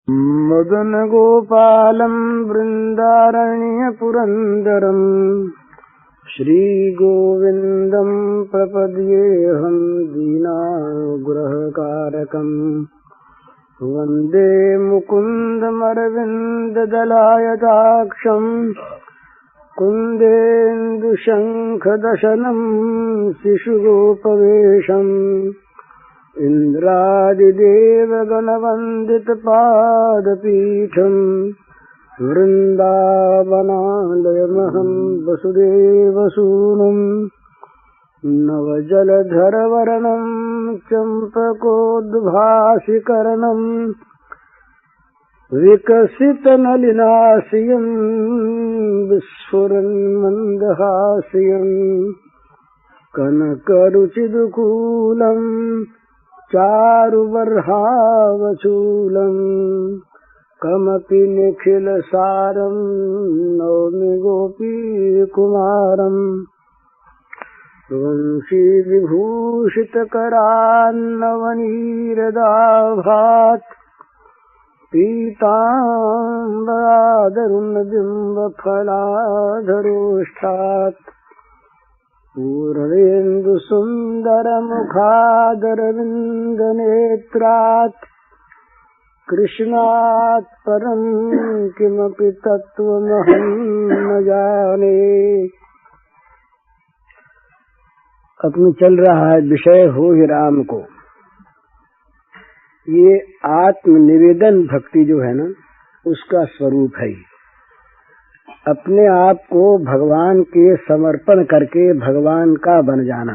मदन गोपालं वृन्दारण्य पुरन्दरं श्रीगोविन्दं प्रपद्येऽहं दीनानुग्रहकारकं वन्दे मुकुन्दमरविन्ददलायताक्षं कुन्देन्दुशङ्खदशनं शिशुगोपवेशम् इन्द्रादिदेवगणवन्दितपादपीठम् वृन्दावनालयमहं वसुदेवसूनुम् नवजलधरवर्णं चम्पकोद्भासिकर्णं विकसितनलिनास्यं विस्फुरन्मन्दहास्यं कनकरुचिदुकूलम् चारुबर्हावचूलम् कमपि निखिलसारं नौमि गोपीकुमारम् वंशीविभूषितकरान्नवनीरदाभात् पीताम्बरादरुणबिम्बफलाधरोष्ठात् पूर्णेन्दुसुन्दरमुखादरविन्दनेत्रात् कृष्णात् परं किमपि तत्त्वमहं न जाने। अपनी चल रहा है विषय हो ही राम को। ये आत्मनिवेदन भक्ति जो है ना, उसका स्वरूप है। अपने आप को भगवान के समर्पण करके भगवान का बन जाना,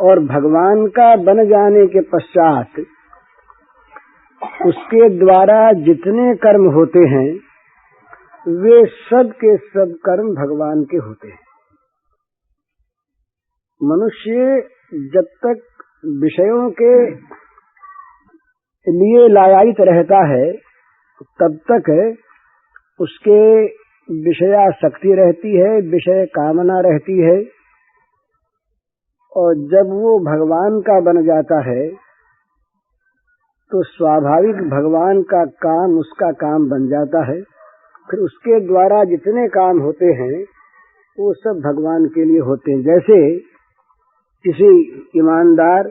और भगवान का बन जाने के पश्चात उसके द्वारा जितने कर्म होते हैं वे सब के सब कर्म भगवान के होते हैं। मनुष्य जब तक विषयों के लिए लालायित रहता है तब तक उसके विषयासक्ति रहती है, विषय कामना रहती है, और जब वो भगवान का बन जाता है तो स्वाभाविक भगवान का काम उसका काम बन जाता है। फिर उसके द्वारा जितने काम होते हैं वो सब भगवान के लिए होते हैं। जैसे किसी ईमानदार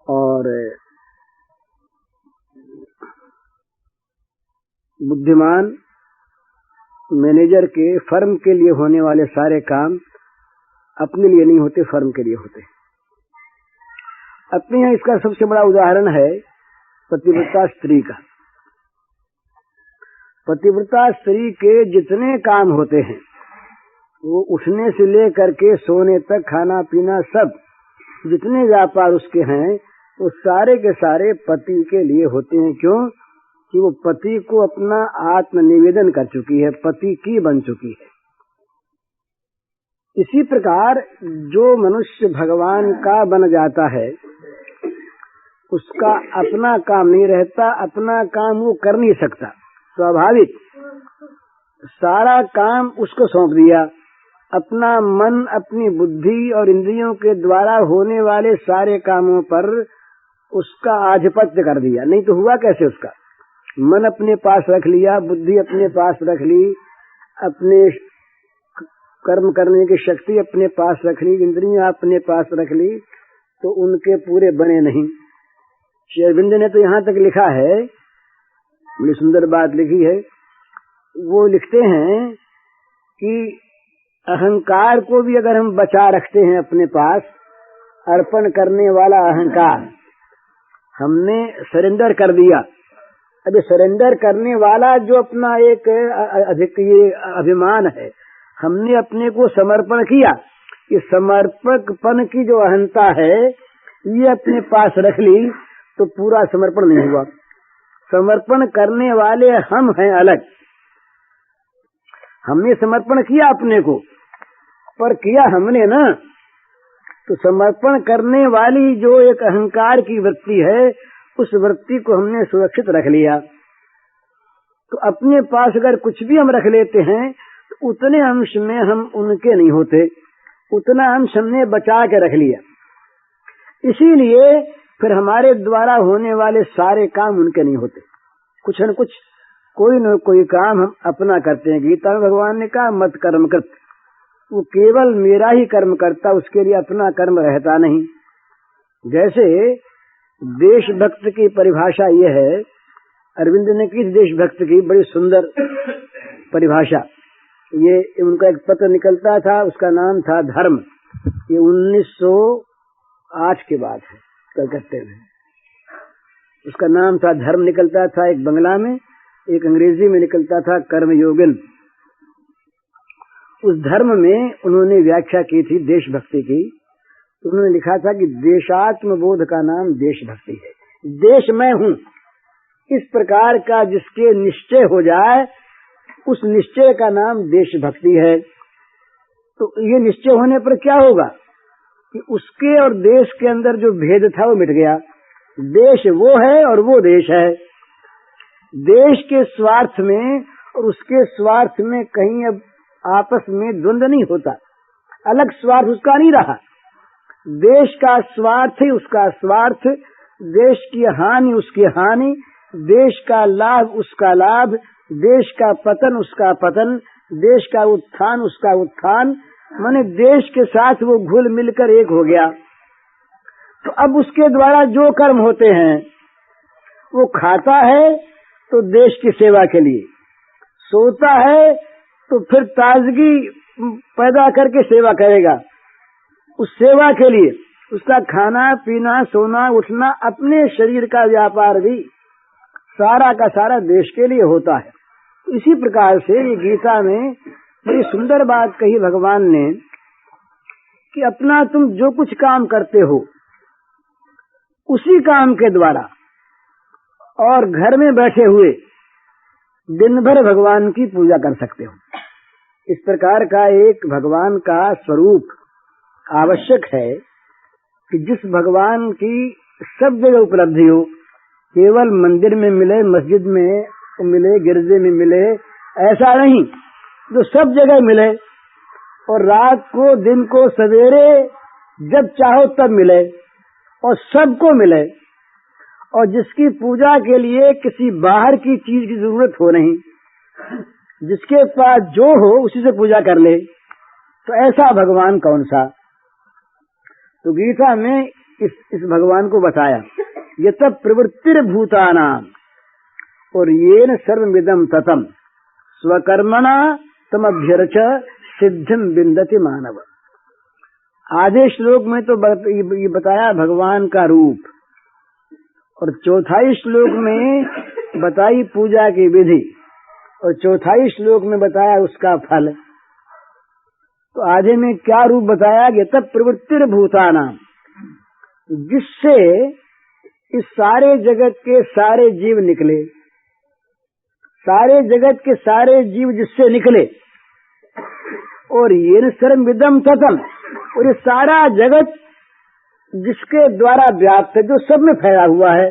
और बुद्धिमान मैनेजर के फर्म के लिए होने वाले सारे काम अपने लिए नहीं होते, फर्म के लिए होते। अपने यहाँ इसका सबसे बड़ा उदाहरण है पतिव्रता स्त्री का। पतिव्रता स्त्री के जितने काम होते हैं वो उठने से लेकर के सोने तक, खाना पीना, सब जितने व्यापार उसके हैं वो सारे के सारे पति के लिए होते हैं। क्यों? कि वो पति को अपना आत्मनिवेदन कर चुकी है, पति की बन चुकी है। इसी प्रकार जो मनुष्य भगवान का बन जाता है उसका अपना काम नहीं रहता, अपना काम वो कर नहीं सकता। स्वाभाविक सारा काम उसको सौंप दिया, अपना मन, अपनी बुद्धि और इंद्रियों के द्वारा होने वाले सारे कामों पर उसका आधिपत्य कर दिया। नहीं तो हुआ कैसे? उसका मन अपने पास रख लिया, बुद्धि अपने पास रख ली, अपने कर्म करने की शक्ति अपने पास रख ली, इंद्रियां अपने पास रख ली, तो उनके पूरे बने नहीं। श्री अरविंद ने तो यहाँ तक लिखा है, बड़ी सुंदर बात लिखी है। वो लिखते हैं कि अहंकार को भी अगर हम बचा रखते हैं अपने पास, अर्पण करने वाला अहंकार हमने सरेंडर कर दिया। अभी सरेंडर करने वाला जो अपना एक अधिक ये अभिमान है, हमने अपने को समर्पण किया। ये समर्पकपन की जो अहंता है ये अपने पास रख ली तो पूरा समर्पण नहीं हुआ। समर्पण करने वाले हम हैं अलग। हमने समर्पण किया अपने को, पर किया हमने ना। तो समर्पण करने वाली जो एक अहंकार की वृत्ति है उस वृत्ति को हमने सुरक्षित रख लिया। तो अपने पास अगर कुछ भी हम रख लेते हैं तो उतने अंश में हम उनके नहीं होते, उतना अंश हमने बचा के रख लिया। इसीलिए फिर हमारे द्वारा होने वाले सारे काम उनके नहीं होते। कुछ न कुछ कोई न कोई काम हम अपना करते हैं। गीता में भगवान ने कहा मत कर्म कृत, वो केवल मेरा ही कर्म करता, उसके लिए अपना कर्म रहता नहीं। जैसे देशभक्त की परिभाषा ये है, अरविंद ने की देशभक्त की बड़ी सुंदर परिभाषा। ये उनका एक पत्र निकलता था, उसका नाम था धर्म। ये 1908 की बात है, कलकत्ते में। उसका नाम था धर्म, निकलता था एक बंगला में, एक अंग्रेजी में निकलता था कर्मयोगिन। उस धर्म में उन्होंने व्याख्या की थी देशभक्ति की। तो उन्होंने लिखा था कि देशात्म बोध का नाम देशभक्ति है। देश मैं हूँ, इस प्रकार का जिसके निश्चय हो जाए, उस निश्चय का नाम देशभक्ति है। तो ये निश्चय होने पर क्या होगा कि उसके और देश के अंदर जो भेद था वो मिट गया। देश वो है और वो देश है। देश के स्वार्थ में और उसके स्वार्थ में कहीं अब आपस में द्वंद्व नहीं होता, अलग स्वार्थ उसका नहीं रहा। देश का स्वार्थ ही उसका स्वार्थ, देश की हानि उसकी हानि, देश का लाभ उसका लाभ, देश का पतन उसका पतन, देश का उत्थान उसका उत्थान। माने देश के साथ वो घुल मिलकर एक हो गया। तो अब उसके द्वारा जो कर्म होते हैं, वो खाता है तो देश की सेवा के लिए, सोता है तो फिर ताजगी पैदा करके सेवा करेगा। उस सेवा के लिए उसका खाना पीना सोना उठना, अपने शरीर का व्यापार भी सारा का सारा देश के लिए होता है। इसी प्रकार से ये गीता में बड़ी सुंदर बात कही भगवान ने कि अपना तुम जो कुछ काम करते हो उसी काम के द्वारा और घर में बैठे हुए दिन भर भगवान की पूजा कर सकते हो। इस प्रकार का एक भगवान का स्वरूप आवश्यक है कि जिस भगवान की सब जगह उपलब्धि हो, केवल मंदिर में मिले, मस्जिद में मिले, गिरजे में मिले, ऐसा नहीं, जो सब जगह मिले और रात को दिन को सवेरे जब चाहो तब मिले और सबको मिले, और जिसकी पूजा के लिए किसी बाहर की चीज की जरूरत हो नहीं, जिसके पास जो हो उसी से पूजा कर ले। तो ऐसा भगवान कौन सा? तो गीता में इस भगवान को बताया, यत प्रवृत्तिर्भूतानां और येन सर्वमिदं ततम् स्वकर्मणा तमभ्यर्च सिद्धिं विन्दति मानव। आधे श्लोक में तो ये बताया भगवान का रूप, और चौथाई श्लोक में बताई पूजा की विधि, और चौथाई श्लोक में बताया उसका फल। तो आधे में क्या रूप बताया? यत प्रवृत्तिर्भूतानां, जिससे इस सारे जगत के सारे जीव निकले, सारे जगत के सारे जीव जिससे निकले, और ये सर्वमिदं ततम्, और ये सारा जगत जिसके द्वारा व्याप्त है, जो सब में फैला हुआ है,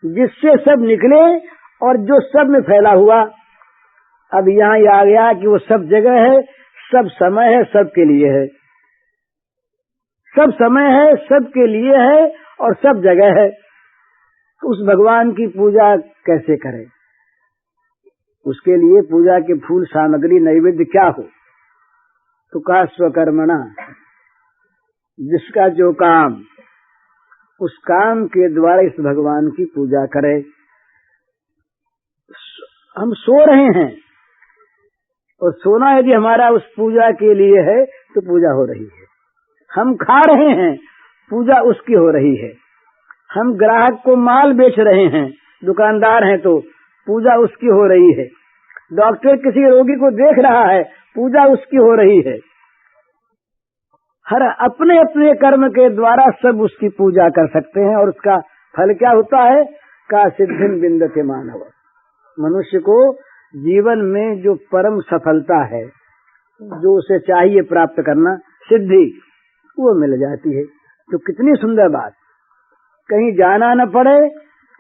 जिससे सब निकले और जो सब में फैला हुआ। अब यहाँ आ गया कि वो सब जगह है, सब समय है, सबके लिए है, सब समय है, सबके लिए है और सब जगह है। तो उस भगवान की पूजा कैसे करें? उसके लिए पूजा के फूल सामग्री नैवेद्य क्या हो? तो कहा स्वकर्मणा, जिसका जो काम, उस काम के द्वारा इस भगवान की पूजा करें। हम सो रहे हैं और सोना यदि हमारा उस पूजा के लिए है तो पूजा हो रही है। हम खा रहे हैं, पूजा उसकी हो रही है। हम ग्राहक को माल बेच रहे हैं, दुकानदार हैं, तो पूजा उसकी हो रही है। डॉक्टर किसी रोगी को देख रहा है, पूजा उसकी हो रही है। हर अपने अपने कर्म के द्वारा सब उसकी पूजा कर सकते हैं, और उसका फल क्या होता है? का सिद्धिं विन्दते मानव। मनुष्य को जीवन में जो परम सफलता है, जो उसे चाहिए प्राप्त करना, सिद्धि, वो मिल जाती है। तो कितनी सुंदर बात, कहीं जाना न पड़े,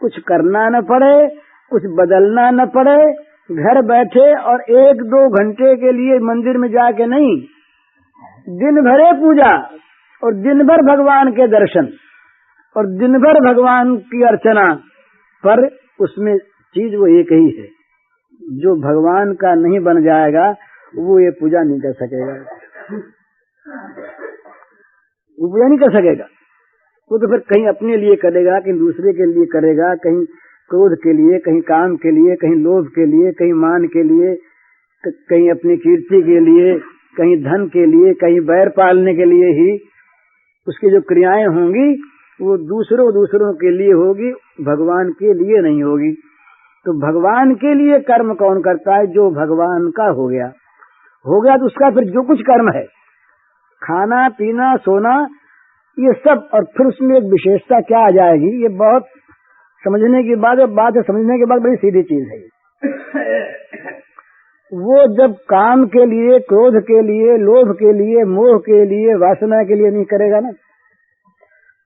कुछ करना न पड़े, कुछ बदलना न पड़े, घर बैठे और 1-2 घंटे के लिए मंदिर में जाके नहीं, दिन भरे पूजा और दिन भर भगवान के दर्शन, और दिन भर भगवान की अर्चना, पर उसमें चीज वो एक ही है। जो भगवान का नहीं बन जाएगा वो ये पूजा नहीं कर सकेगा, वो पूजा नहीं कर सकेगा। वो तो फिर कहीं अपने लिए करेगा, कहीं दूसरे के लिए करेगा, कहीं क्रोध के लिए, कहीं काम के लिए, कहीं लोभ के लिए, कहीं मान के लिए, कहीं अपनी कीर्ति के लिए, कहीं धन के लिए, कहीं बैर पालने के लिए ही उसकी जो क्रियाएं होंगी वो दूसरों के लिए होगी, भगवान के लिए नहीं होगी। तो भगवान के लिए कर्म कौन करता है? जो भगवान का हो गया तो उसका फिर जो कुछ कर्म है, खाना पीना सोना ये सब, और फिर उसमें एक विशेषता क्या आ जाएगी, ये बहुत समझने की बात है, समझने के बाद बड़ी सीधी चीज है। वो जब काम के लिए, क्रोध के लिए, लोभ के लिए, मोह के लिए, वासना के लिए नहीं करेगा ना,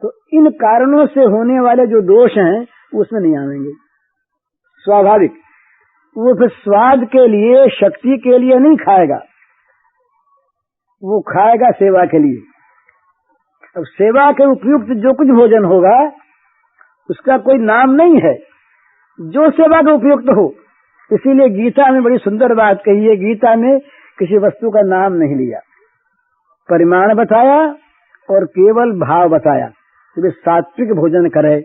तो इन कारणों से होने वाले जो दोष हैं उसमें नहीं आएंगे, स्वाभाविक। वो फिर स्वाद के लिए, शक्ति के लिए नहीं खाएगा, वो खाएगा सेवा के लिए। अब सेवा के उपयुक्त जो कुछ भोजन होगा उसका कोई नाम नहीं है, जो सेवा के उपयुक्त हो। इसीलिए गीता में बड़ी सुंदर बात कही है, गीता में किसी वस्तु का नाम नहीं लिया, परिमाण बताया और केवल भाव बताया कि वे सात्विक भोजन करे।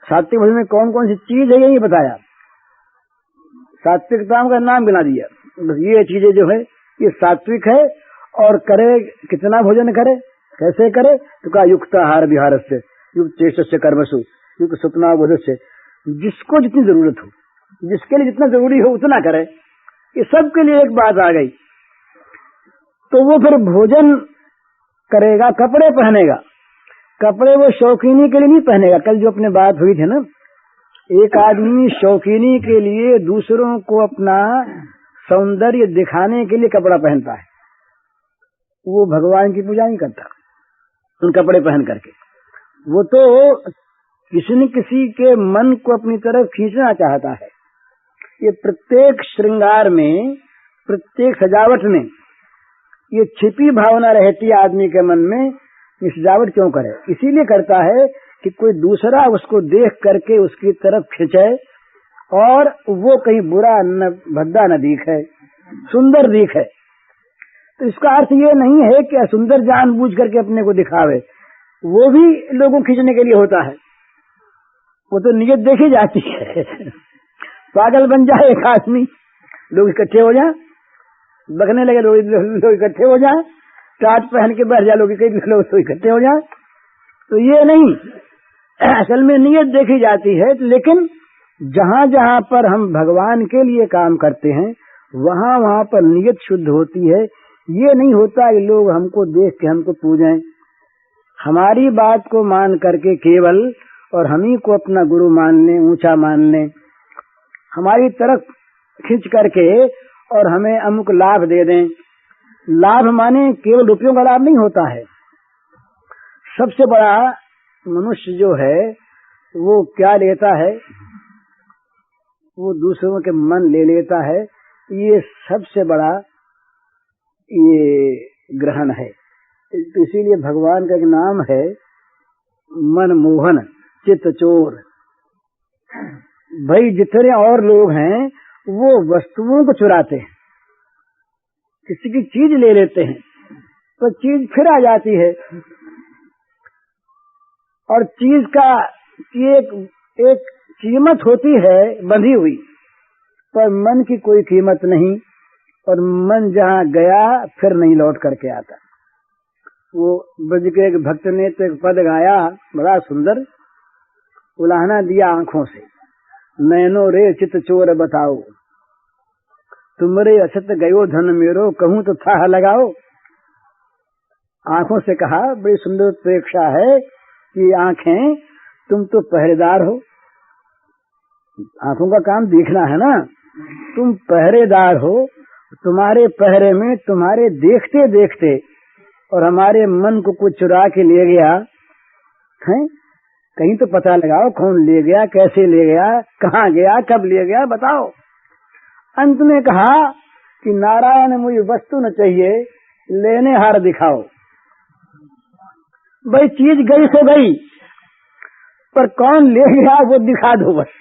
सात्विक भोजन में कौन कौन सी चीज है यही बताया, सात्विकता का नाम गिना दिया, बस ये चीजें जो है ये सात्विक है। और करे कितना भोजन करे, कैसे करे, तो कहा युक्त आहार विहार से, युक्त चेष्ट से, कर्मसु, युक्त स्वप्ना बोध से, जिसको जितनी जरूरत हो, जिसके लिए जितना जरूरी हो उतना करे। ये सब के लिए एक बात आ गई। तो वो फिर भोजन करेगा, कपड़े पहनेगा, कपड़े वो शौकीनी के लिए नहीं पहनेगा। कल जो अपने बात हुई थी ना, एक आदमी शौकीनी के लिए दूसरों को अपना सौंदर्य दिखाने के लिए कपड़ा पहनता है, वो भगवान की पूजा नहीं करता उन कपड़े पहन करके। वो तो किसी न किसी के मन को अपनी तरफ खींचना चाहता है। ये प्रत्येक श्रृंगार में, प्रत्येक सजावट में ये छिपी भावना रहती है आदमी के मन में, ये सजावट क्यों करे? इसीलिए करता है कि कोई दूसरा उसको देख करके उसकी तरफ खिंचे और वो कहीं बुरा न, भद्दा न दिखे, सुंदर दिखे। तो इसका अर्थ ये नहीं है कि सुंदर जानबूझ करके अपने को दिखावे, वो भी लोगों को खींचने के लिए होता है, वो तो नियत देखी जाती है। पागल बन जाए एक आदमी, लोग इकट्ठे हो जाए, बकने लगे लोग इकट्ठे हो जाए, टाट पहन के बैठ जाए लोग इकट्ठे हो जाए, तो ये नहीं, असल में नियत देखी जाती है। लेकिन जहाँ जहाँ पर हम भगवान के लिए काम करते हैं वहाँ वहाँ पर नियत शुद्ध होती है। ये नहीं होता कि लोग हमको देख के हमको पूजें, हमारी बात को मान करके केवल, और हम ही को अपना गुरु मान लें, ऊंचा मान लें, हमारी तरफ खींच करके और हमें अमुक लाभ दे दें। लाभ माने केवल रुपयों का लाभ नहीं होता है। सबसे बड़ा मनुष्य जो है वो क्या लेता है, वो दूसरों के मन ले लेता है। ये सबसे बड़ा ये ग्रहण है। तो इसीलिए भगवान का एक नाम है मन मोहन चित्त चोर। भाई जितने और लोग हैं वो वस्तुओं को चुराते हैं, किसी की चीज ले लेते हैं तो चीज फिर आ जाती है, और चीज का एक कीमत होती है बंधी हुई, पर मन की कोई कीमत नहीं, और मन जहाँ गया फिर नहीं लौट करके आता। वो ब्रज के एक भक्त ने तो एक पद गाया बड़ा सुंदर, उलाहना दिया आंखों से, नैनो रे चित चोर बताओ, तुमरे अछत गयो धन मेरो, कहूँ तो था लगाओ। आंखों से कहा, बड़ी सुंदर प्रेक्षा है कि आंखें तुम तो पहरेदार हो, आंखों का काम देखना है ना, तुम पहरेदार हो, तुम्हारे पहरे में तुम्हारे देखते देखते और हमारे मन को कुछ चुरा के ले गया है, कहीं तो पता लगाओ कौन ले गया, कैसे ले गया, कहाँ गया, कब ले गया, बताओ। अंत में कहा कि नारायण मुझे वस्तु न चाहिए, लेने हार दिखाओ। भाई चीज गई सो गई, पर कौन ले गया वो दिखा दो, बस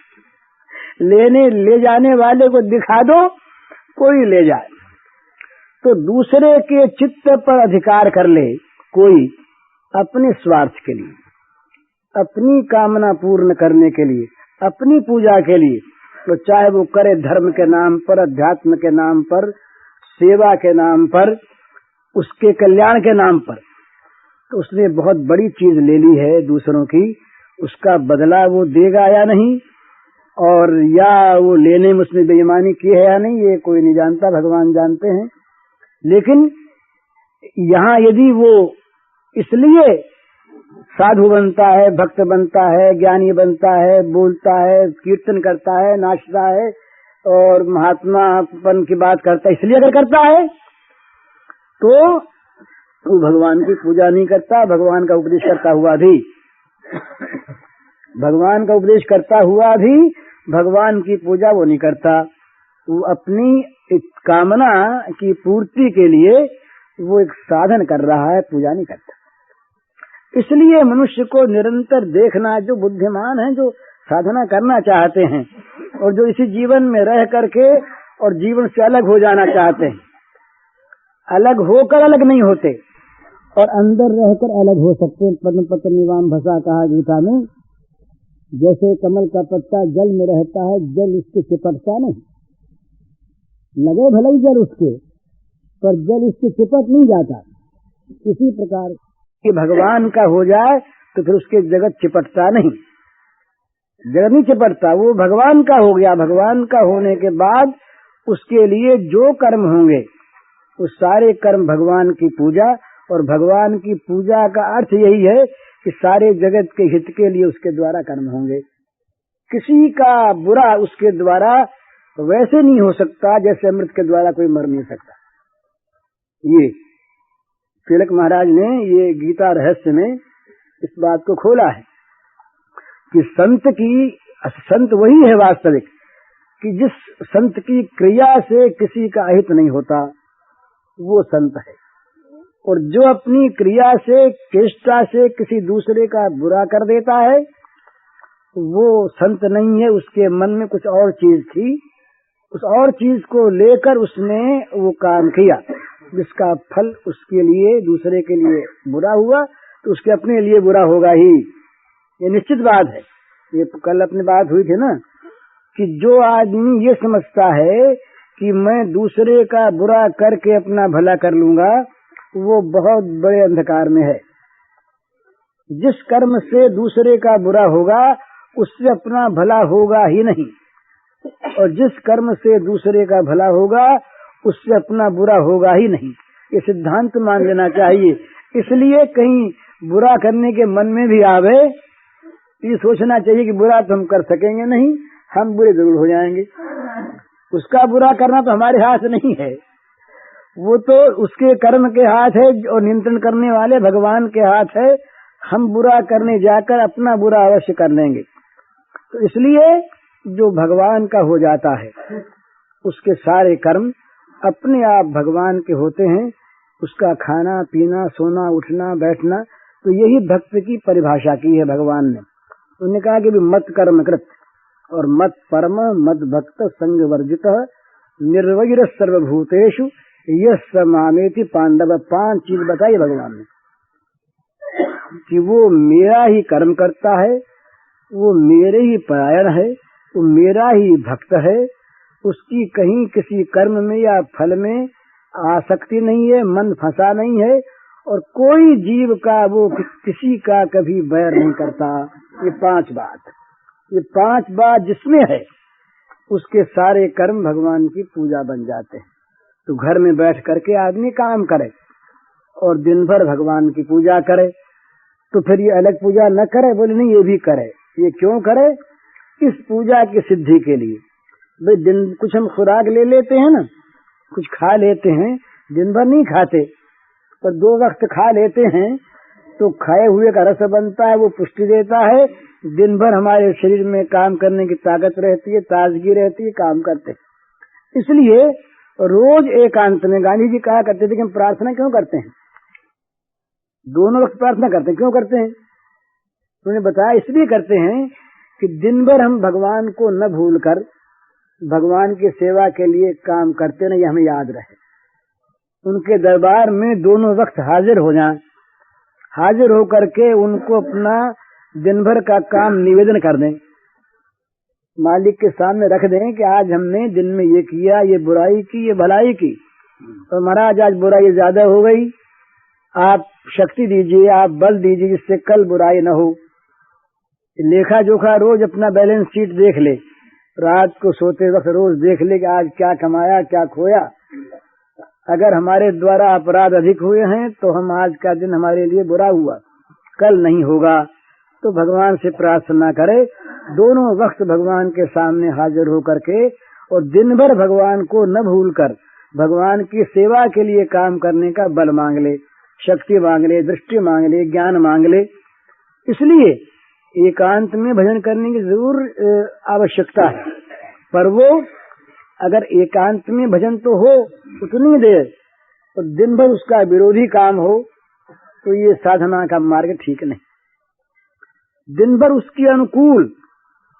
ले जाने वाले को दिखा दो, कोई ले जाए। तो दूसरे के चित्त पर अधिकार कर ले कोई अपने स्वार्थ के लिए, अपनी कामना पूर्ण करने के लिए, अपनी पूजा के लिए, तो चाहे वो करे धर्म के नाम पर, अध्यात्म के नाम पर, सेवा के नाम पर, उसके कल्याण के नाम पर, तो उसने बहुत बड़ी चीज ले ली है दूसरों की। उसका बदला वो देगा या नहीं, और या वो लेने में उसने बेईमानी की है या नहीं, ये कोई नहीं जानता, भगवान जानते हैं। लेकिन यहाँ यदि वो इसलिए साधु बनता है, भक्त बनता है, ज्ञानी बनता है, बोलता है, कीर्तन करता है, नाचता है और महात्मापन की बात करता है, इसलिए अगर करता है तो वो भगवान की पूजा नहीं करता। भगवान का उपदेश करता हुआ भी, भगवान का उपदेश करता हुआ भी भगवान की पूजा वो नहीं करता। वो अपनी कामना की पूर्ति के लिए वो एक साधन कर रहा है, पूजा नहीं करता। इसलिए मनुष्य को निरंतर देखना, जो बुद्धिमान हैं, जो साधना करना चाहते हैं और जो इसी जीवन में रह करके और जीवन से अलग हो जाना चाहते हैं, अलग होकर अलग नहीं होते और अंदर रहकर अलग हो सकते हैं। पद्म पत्र निवाम भसा कहा गीता में, जैसे कमल का पत्ता जल में रहता है, जल इसके चिपटता नहीं, लगे भले ही जल उसके, पर जल इसके चिपट नहीं जाता। इसी प्रकार कि भगवान का हो जाए तो फिर उसके जगत चिपटता नहीं, जगत नहीं चिपटता, वो भगवान का हो गया। भगवान का होने के बाद उसके लिए जो कर्म होंगे वो सारे कर्म भगवान की पूजा, और भगवान की पूजा का अर्थ यही है कि सारे जगत के हित के लिए उसके द्वारा कर्म होंगे। किसी का बुरा उसके द्वारा वैसे नहीं हो सकता जैसे अमृत के द्वारा कोई मर नहीं सकता। ये तिलक महाराज ने ये गीता रहस्य में इस बात को खोला है कि संत वही है वास्तविक, कि जिस संत की क्रिया से किसी का अहित नहीं होता वो संत है, और जो अपनी क्रिया से, चेष्टा से किसी दूसरे का बुरा कर देता है वो संत नहीं है। उसके मन में कुछ और चीज थी, उस और चीज को लेकर उसने वो काम किया, जिसका फल उसके लिए, दूसरे के लिए बुरा हुआ तो उसके अपने लिए बुरा होगा ही, ये निश्चित बात है। ये कल अपनी बात हुई थी ना कि जो आदमी ये समझता है कि मैं दूसरे का बुरा करके अपना भला कर लूंगा, वो बहुत बड़े अंधकार में है। जिस कर्म से दूसरे का बुरा होगा उससे अपना भला होगा ही नहीं, और जिस कर्म से दूसरे का भला होगा उससे अपना बुरा होगा ही नहीं। ये सिद्धांत मान लेना चाहिए। इसलिए कहीं बुरा करने के मन में भी आवे, ये सोचना चाहिए कि बुरा तो हम कर सकेंगे नहीं, हम बुरे जरूर हो जाएंगे। उसका बुरा करना तो हमारे हाथ नहीं है, वो तो उसके कर्म के हाथ है, और नियंत्रण करने वाले भगवान के हाथ है। हम बुरा करने जाकर अपना बुरा अवश्य कर लेंगे। तो इसलिए जो भगवान का हो जाता है उसके सारे कर्म अपने आप भगवान के होते हैं। उसका खाना पीना, सोना, उठना, बैठना, तो यही भक्त की परिभाषा की है भगवान ने। उन्होंने कहा कि मत कर्म कृत और मत परम मत भक्त संग वर्जित निर्वैर सर्वभूतेषु यस मामेति पांडव। 5 चीज बताई भगवान ने कि वो मेरा ही कर्म करता है, वो मेरे ही परायण है, वो मेरा ही भक्त है, उसकी कहीं किसी कर्म में या फल में आसक्ति नहीं है, मन फंसा नहीं है, और कोई जीव का वो किसी का कभी बैर नहीं करता। ये 5 बात जिसमें है उसके सारे कर्म भगवान की पूजा बन जाते हैं। तो घर में बैठ करके आदमी काम करे और दिन भर भगवान की पूजा करे, तो फिर ये अलग पूजा न करे? बोले नहीं, ये भी करे। ये क्यों करे? इस पूजा की सिद्धि के लिए। भाई दिन कुछ हम खुराक ले लेते हैं ना, कुछ खा लेते हैं, दिन भर नहीं खाते, पर 2 वक्त खा लेते हैं, तो खाए हुए का रस बनता है, वो पुष्टि देता है, दिन भर हमारे शरीर में काम करने की ताकत रहती है, ताजगी रहती है, काम करते हैं। इसलिए रोज एकांत में गांधी जी कहा करते थे कि हम प्रार्थना क्यों करते हैं? दोनों वक्त प्रार्थना करते हैं, क्यों करते हैं? उन्हें बताया इसलिए करते हैं कि दिन भर हम भगवान को न भूलकर भगवान की सेवा के लिए काम करते न, ये हमें याद रहे। उनके दरबार में दोनों वक्त हाजिर हो जाएं, हाजिर होकर के उनको अपना दिन भर का काम निवेदन कर दें, मालिक के सामने रख दें कि आज हमने दिन में ये किया, ये बुराई की, ये भलाई की, तो महाराज आज बुराई ज्यादा हो गई, आप शक्ति दीजिए, आप बल दीजिए जिससे कल बुराई न हो। लेखा जोखा रोज अपना बैलेंस शीट देख ले, रात को सोते वक्त रोज देख ले कि आज क्या कमाया क्या खोया। अगर हमारे द्वारा अपराध अधिक हुए हैं तो हम आज का दिन हमारे लिए बुरा हुआ, कल नहीं होगा। तो भगवान से प्रार्थना करे, दोनों वक्त भगवान के सामने हाजिर होकर के और दिन भर भगवान को न भूलकर भगवान की सेवा के लिए काम करने का बल मांग ले, शक्ति मांग ले, दृष्टि मांग ले, ज्ञान मांग ले। इसलिए एकांत में भजन करने की जरूर आवश्यकता है, पर वो अगर एकांत में भजन तो हो उतनी देर और दिन भर उसका विरोधी काम हो तो ये साधना का मार्ग ठीक नहीं। दिन भर उसके अनुकूल,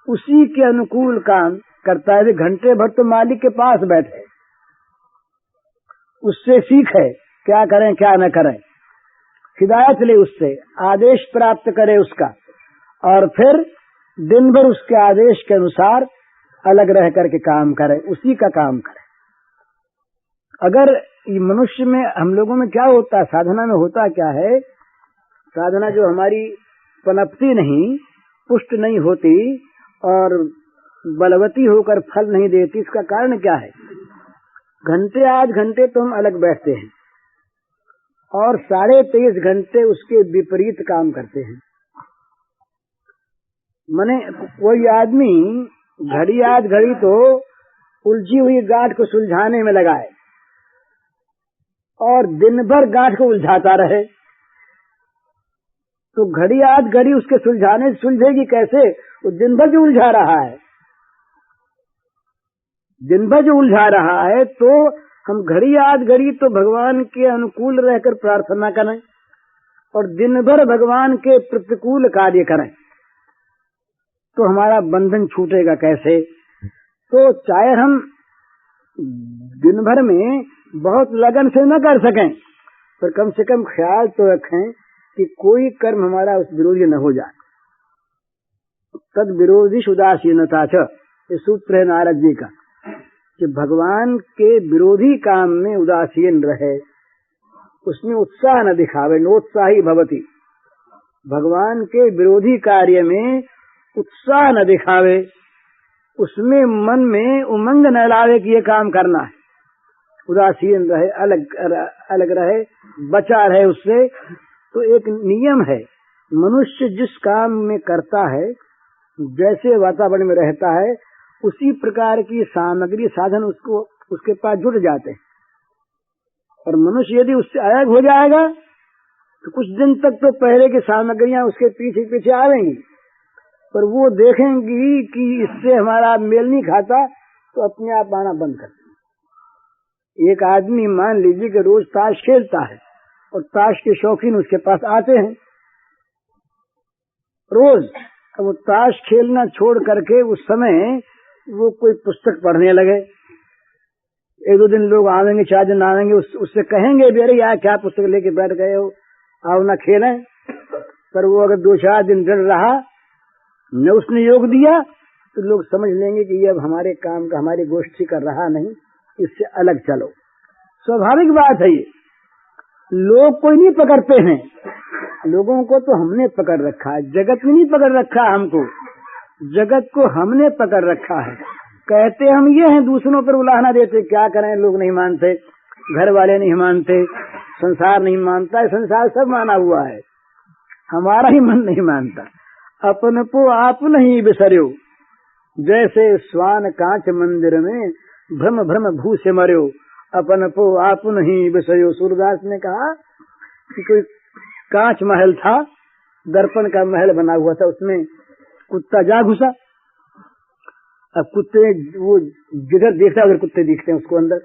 उसी के अनुकूल काम करता है। घंटे भर तो मालिक के पास बैठे, उससे सीखे क्या करें क्या न करें, हिदायत ले उससे, आदेश प्राप्त करे उसका, और फिर दिन भर उसके आदेश के अनुसार अलग रह करके काम करे, उसी का काम करे। अगर मनुष्य में, हम लोगों में क्या होता है, साधना में होता क्या है, साधना जो हमारी पनपती नहीं, पुष्ट नहीं होती और बलवती होकर फल नहीं देती, इसका कारण क्या है? घंटे 8 घंटे तो हम अलग बैठते हैं और 23.5 घंटे उसके विपरीत काम करते हैं। माने कोई आदमी घड़ी आज घड़ी तो उलझी हुई गांठ को सुलझाने में लगाए और दिन भर गांठ को उलझाता रहे, तो घड़ी आज घड़ी उसके सुलझाने से सुलझेगी कैसे? वो दिन भर जो उलझा रहा है, दिन भर जो उलझा रहा है, तो हम घड़ी आज घड़ी तो भगवान के अनुकूल रहकर प्रार्थना करें और दिन भर भगवान के प्रतिकूल कार्य करें, तो हमारा बंधन छूटेगा कैसे? तो चाहे हम दिन भर में बहुत लगन से न कर सकें, पर कम से कम ख्याल तो रखें कि कोई कर्म हमारा उस विरोधी न हो जाए। तद विरोधी उदासीनता छ, ये सूत्र है नारद जी का, कि भगवान के विरोधी काम में उदासीन रहे, उसमें उत्साह न दिखावे, नोत्साही भवति। भगवान के विरोधी कार्य में उत्साह न दिखावे, उसमें मन में उमंग न लावे कि ये काम करना है, उदासीन रहे, अलग रहे, बचा रहे उससे। तो एक नियम है, मनुष्य जिस काम में करता है, जैसे वातावरण में रहता है, उसी प्रकार की सामग्री साधन उसको उसके पास जुड़ जाते हैं। और मनुष्य यदि उससे अलग हो जाएगा तो कुछ दिन तक तो पहले की सामग्रियां उसके पीछे पीछे आवेंगी, पर वो देखेंगी कि इससे हमारा मेल नहीं खाता, तो अपने आप आना बंद कर देंगे। एक आदमी मान लीजिए कि रोज ताश खेलता है और ताश के शौकीन उसके पास आते हैं रोज, अब वो ताश खेलना छोड़ करके उस समय वो कोई पुस्तक पढ़ने लगे। 1-2 दिन लोग आवेंगे, 4 दिन आवेंगे, उससे कहेंगे भी अरे यार क्या पुस्तक लेके बैठ गए हो, आओ ना खेलें। पर वो अगर 2-4 दिन डर रहा, न उसने योग दिया, तो लोग समझ लेंगे कि ये अब हमारे काम का, हमारी गोष्ठी कर रहा नहीं, इससे अलग चलो। स्वाभाविक बात है ये, लोग कोई नहीं पकड़ते हैं, लोगों को तो हमने पकड़ रखा है, जगत ने नहीं पकड़ रखा हमको, जगत को हमने पकड़ रखा है। कहते हम ये हैं, दूसरों पर उलाहना देते, क्या करें, लोग नहीं मानते, घर वाले नहीं मानते, संसार नहीं मानता है। संसार सब माना हुआ है, हमारा ही मन नहीं मानता। अपन को आप नहीं बिसर्यो, जैसे स्वान कांच मंदिर में भ्रम भ्रम भू से मर्यो, अपन को आप नहीं बिसर्यो। सूरदास ने कहा कि कोई कांच महल था, दर्पण का महल बना हुआ था, उसमें कुत्ता जा घुसा। अब कुत्ते, वो जिधर देखता उधर कुत्ते दिखते हैं उसको, अंदर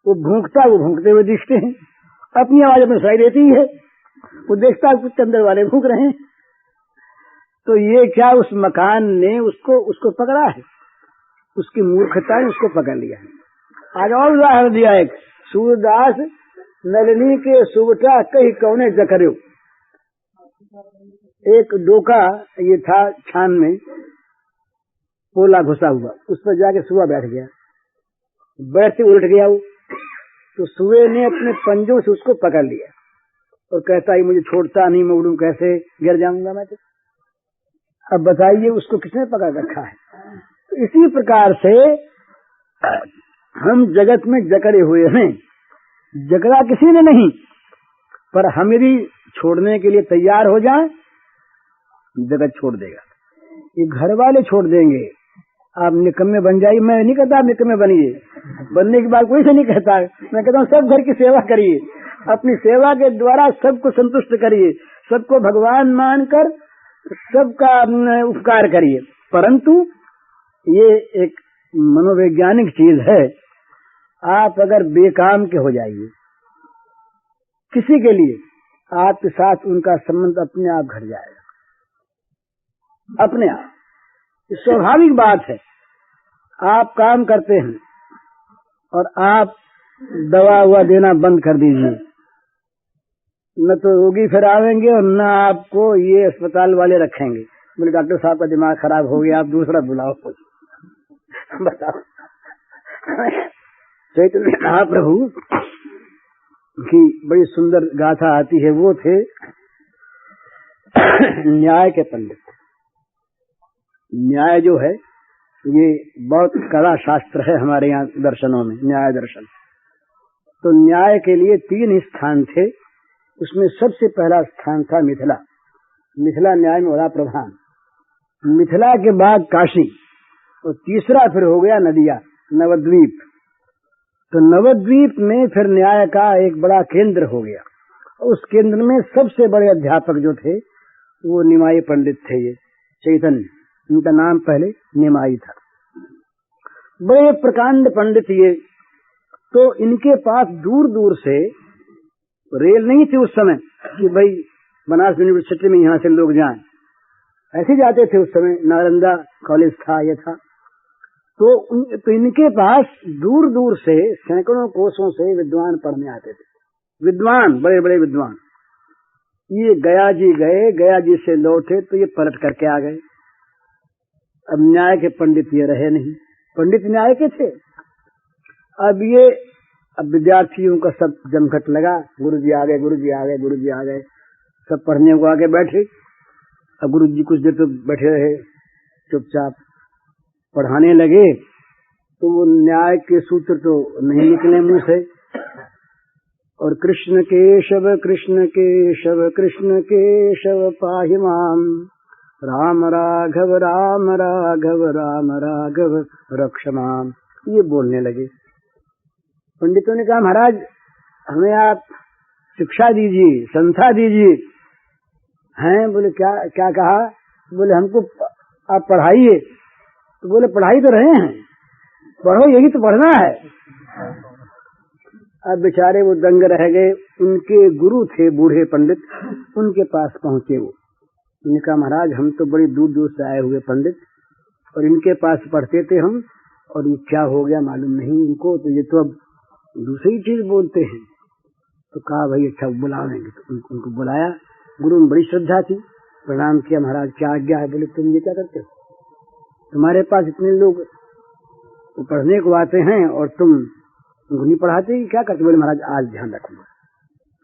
वो भूंकता, वो भूंकते हुए दिखते हैं, अपनी आवाज अपनी सुनाई देती है, वो देखता है कुत्ते अंदर वाले भूंक रहे हैं। तो ये क्या उस मकान ने उसको पकड़ा है, उसकी मूर्खता ने उसको पकड़ लिया है। आज और उदाहरण दिया एक, सूरदास नलिनी के सुवटा कहीं कौने जकर्यो। एक डोका ये था छान में, पोला घुसा हुआ, उस पर जाके सुआ बैठ गया, बैठते उलट गया वो, तो सुए ने अपने पंजों से उसको पकड़ लिया और कहता है मुझे छोड़ता नहीं, मैं उड़ूं कैसे, गिर जाऊंगा मैं तो। अब बताइए उसको किसने पकड़ रखा है। तो इसी प्रकार से हम जगत में जकड़े हुए हैं, जकड़ा किसी ने नहीं, पर हम यदि छोड़ने के लिए तैयार हो जाएं, जगत छोड़ देगा। ये घर वाले छोड़ देंगे, आप निकम्मे बन जाइए, मैं नहीं कहता आप निकम्मे बनिए, बनने की बात कोई से नहीं कहता, मैं कहता हूँ सब घर की सेवा करिए, अपनी सेवा के द्वारा सबको संतुष्ट करिए, सबको भगवान मानकर सबका उपकार करिए। परंतु ये एक मनोवैज्ञानिक चीज है, आप अगर बेकाम के हो जाइए किसी के लिए, आपके साथ उनका संबंध अपने आप घट जाएगा, अपने आप। स्वाभाविक बात है, आप काम करते हैं और आप दवा हुआ देना बंद कर दीजिए, न तो रोगी फिर आवेंगे और न आपको ये अस्पताल वाले रखेंगे, बोले डॉक्टर साहब का दिमाग खराब हो गया, आप दूसरा बुलाओ कुछ। बताओ, चैतन्य महाप्रभु की बड़ी सुंदर गाथा आती है, वो थे न्याय के पंडित। न्याय जो है ये बहुत कड़ा शास्त्र है हमारे यहाँ दर्शनों में, न्याय दर्शन। तो न्याय के लिए 3 स्थान थे, उसमें सबसे पहला स्थान था मिथिला। मिथिला न्याय में बड़ा प्रधान, मिथिला के बाद काशी, और तीसरा फिर हो गया नदिया, नवद्वीप। तो नवद्वीप में फिर न्याय का एक बड़ा केंद्र हो गया। उस केंद्र में सबसे बड़े अध्यापक जो थे वो निमाई पंडित थे, ये चैतन्य, इनका नाम पहले निमाई था। बड़े प्रकांड पंडित ये। तो इनके पास दूर दूर से, रेल नहीं थी उस समय कि भाई बनारस यूनिवर्सिटी में यहाँ से लोग जाएं, ऐसे जाते थे उस समय, नालंदा कॉलेज था, ये था। तो इनके पास दूर दूर से सैकड़ों कोसों से विद्वान पढ़ने आते थे, विद्वान, बड़े बड़े विद्वान। ये गया जी गए, गया जी से लौटे तो ये पलट करके आ गए। अब न्याय के पंडित ये रहे नहीं, पंडित न्याय के थे। अब विद्यार्थियों का सब जमघट लगा, गुरु जी आ गए, गुरु जी आ गए, गुरु जी आ गए, सब पढ़ने को आगे बैठे। अब गुरु जी कुछ देर तो बैठे रहे, चुपचाप पढ़ाने लगे, तो वो न्याय के सूत्र तो नहीं निकले मुंह से। और कृष्ण केशव कृष्ण केशव कृष्ण केशव पाहि माम, राम राघव राम राघव राम राघव रक्ष माम, ये बोलने लगे। पंडितों ने कहा महाराज हमें आप शिक्षा दीजिए, संस्था दीजिए। हैं? बोले क्या क्या कहा? बोले हमको आप पढ़ाइए। तो बोले पढ़ाई तो रहे हैं, पढ़ो, यही तो पढ़ना है। अब बेचारे वो दंग रह गए। उनके गुरु थे बूढ़े पंडित, उनके पास पहुंचे वो। उन्होंने कहा महाराज हम तो बड़ी दूर दूर से आए हुए पंडित, और इनके पास पढ़ते थे हम, और ये क्या हो गया मालूम नहीं इनको, तो ये तो अब दूसरी चीज बोलते हैं। तो कहा भाई अच्छा बुलावेंगे। तो उनको बुलाया। गुरु में बड़ी श्रद्धा थी, प्रणाम किया, महाराज क्या आज्ञा है? बोले तुम ये क्या करते हो, तुम्हारे पास इतने लोग पढ़ने को आते हैं और तुम उनको नहीं पढ़ाते, क्या करते? बोले महाराज आज ध्यान रखूंगा।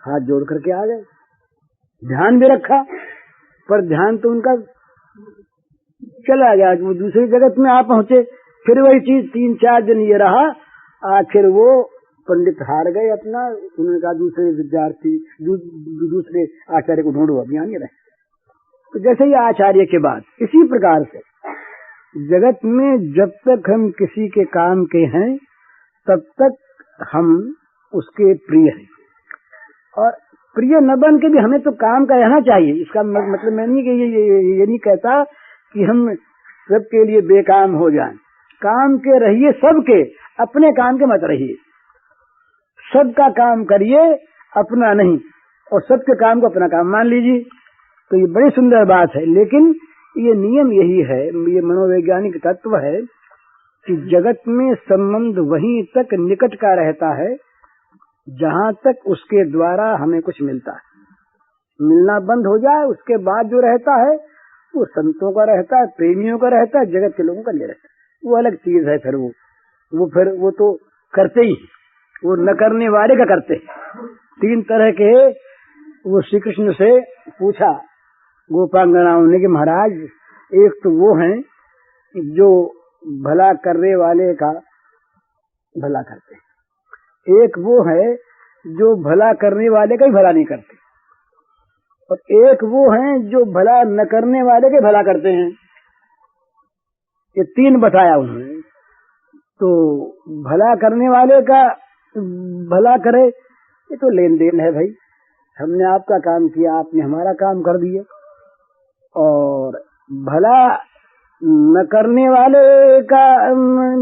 हाथ जोड़ करके आ गए, ध्यान भी रखा, पर ध्यान तो उनका चला गया, वो दूसरी जगत में आ पहुंचे। फिर वही चीज 3-4 दिन ये रहा, आखिर वो पंडित हार गए अपना। उन्होंने कहा दूसरे विद्यार्थी, दूसरे आचार्य को ढूंढो, अभियान ये रहे। तो जैसे ही आचार्य के बाद, इसी प्रकार से जगत में जब तक हम किसी के काम के हैं तब तक हम उसके प्रिय हैं, और प्रिय न बन के भी हमें तो काम का रहना चाहिए। इसका मतलब मैं नहीं कि ये नहीं कहता कि हम सबके लिए बेकाम हो जाएं। काम के रहिए सबके, अपने काम के मत रहिए। सबका काम करिए, अपना नहीं, और सबके काम को अपना काम मान लीजिए। तो ये बड़ी सुंदर बात है। लेकिन ये नियम यही है, ये मनोवैज्ञानिक तत्व है कि जगत में संबंध वहीं तक निकट का रहता है जहाँ तक उसके द्वारा हमें कुछ मिलता है। मिलना बंद हो जाए उसके बाद जो रहता है वो संतों का रहता है, प्रेमियों का रहता है, जगत के लोगों का नहीं रहता। वो अलग चीज है। फिर वो तो करते ही, वो न करने वाले का करते। 3 तरह के वो श्री कृष्ण से पूछा गोपांगनाओं ने कि महाराज, एक तो वो हैं जो भला करने वाले का भला करते, एक वो है जो भला करने वाले का ही भला नहीं करते, और एक वो हैं जो भला न करने वाले के भला करते हैं। ये 3 बताया उन्होंने। तो भला करने वाले का भला करे, ये तो लेन देन है भाई। हमने आपका काम किया, आपने हमारा काम कर दिया। और भला न करने वाले का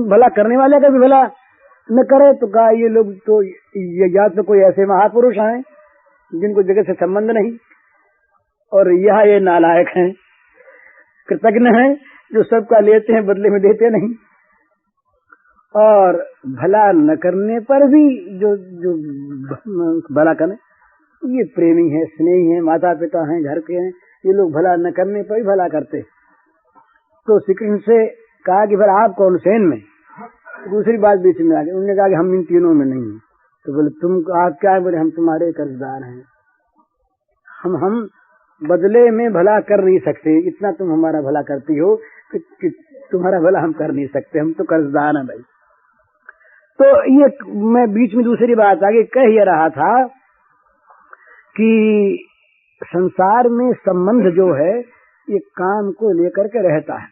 भला करने वाले का भी भला न करे तो कहा ये लोग तो ये या तो कोई ऐसे महापुरुष हैं जिनको जगत से संबंध नहीं, और यह ये नालायक हैं, कृतज्ञ हैं जो सबका लेते हैं बदले में देते नहीं। और भला न करने पर भी जो भला करें, ये प्रेमी है, स्नेही है, माता पिता हैं, घर के हैं, ये लोग भला न करने पर भी भला करते। तो श्री कृष्ण से कहा कि फिर आप कौन से इनमें? दूसरी बात बीच में आ गई। उन्होंने कहा कि हम इन तीनों में नहीं हैं। तो बोले तुम आप क्या है? बोले हम तुम्हारे कर्जदार हैं, हम बदले में भला कर नहीं सकते, इतना तुम हमारा भला करती हो कि तुम्हारा भला हम कर नहीं सकते, हम तो कर्जदार हैं भाई। तो ये मैं बीच में दूसरी बात आगे कह ये रहा था कि संसार में संबंध जो है ये काम को लेकर के रहता है।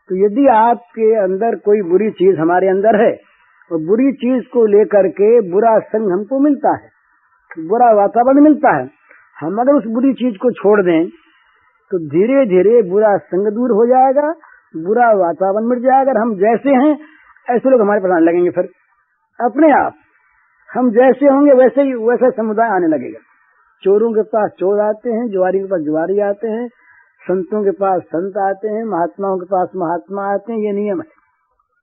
तो यदि आपके अंदर कोई बुरी चीज हमारे अंदर है और बुरी चीज को लेकर के बुरा संग हमको मिलता है, बुरा वातावरण मिलता है, हम अगर उस बुरी चीज को छोड़ दें तो धीरे धीरे बुरा संग दूर हो जाएगा, बुरा वातावरण मिट जाएगा। अगर हम जैसे हैं ऐसे लोग हमारे पास लगेंगे, फिर अपने आप हम जैसे होंगे वैसे ही वैसा समुदाय आने लगेगा। चोरों के पास चोर आते हैं, जुआरी के पास जुआरी आते हैं, संतों के पास संत आते हैं, महात्माओं के पास महात्मा आते हैं। ये नियम है।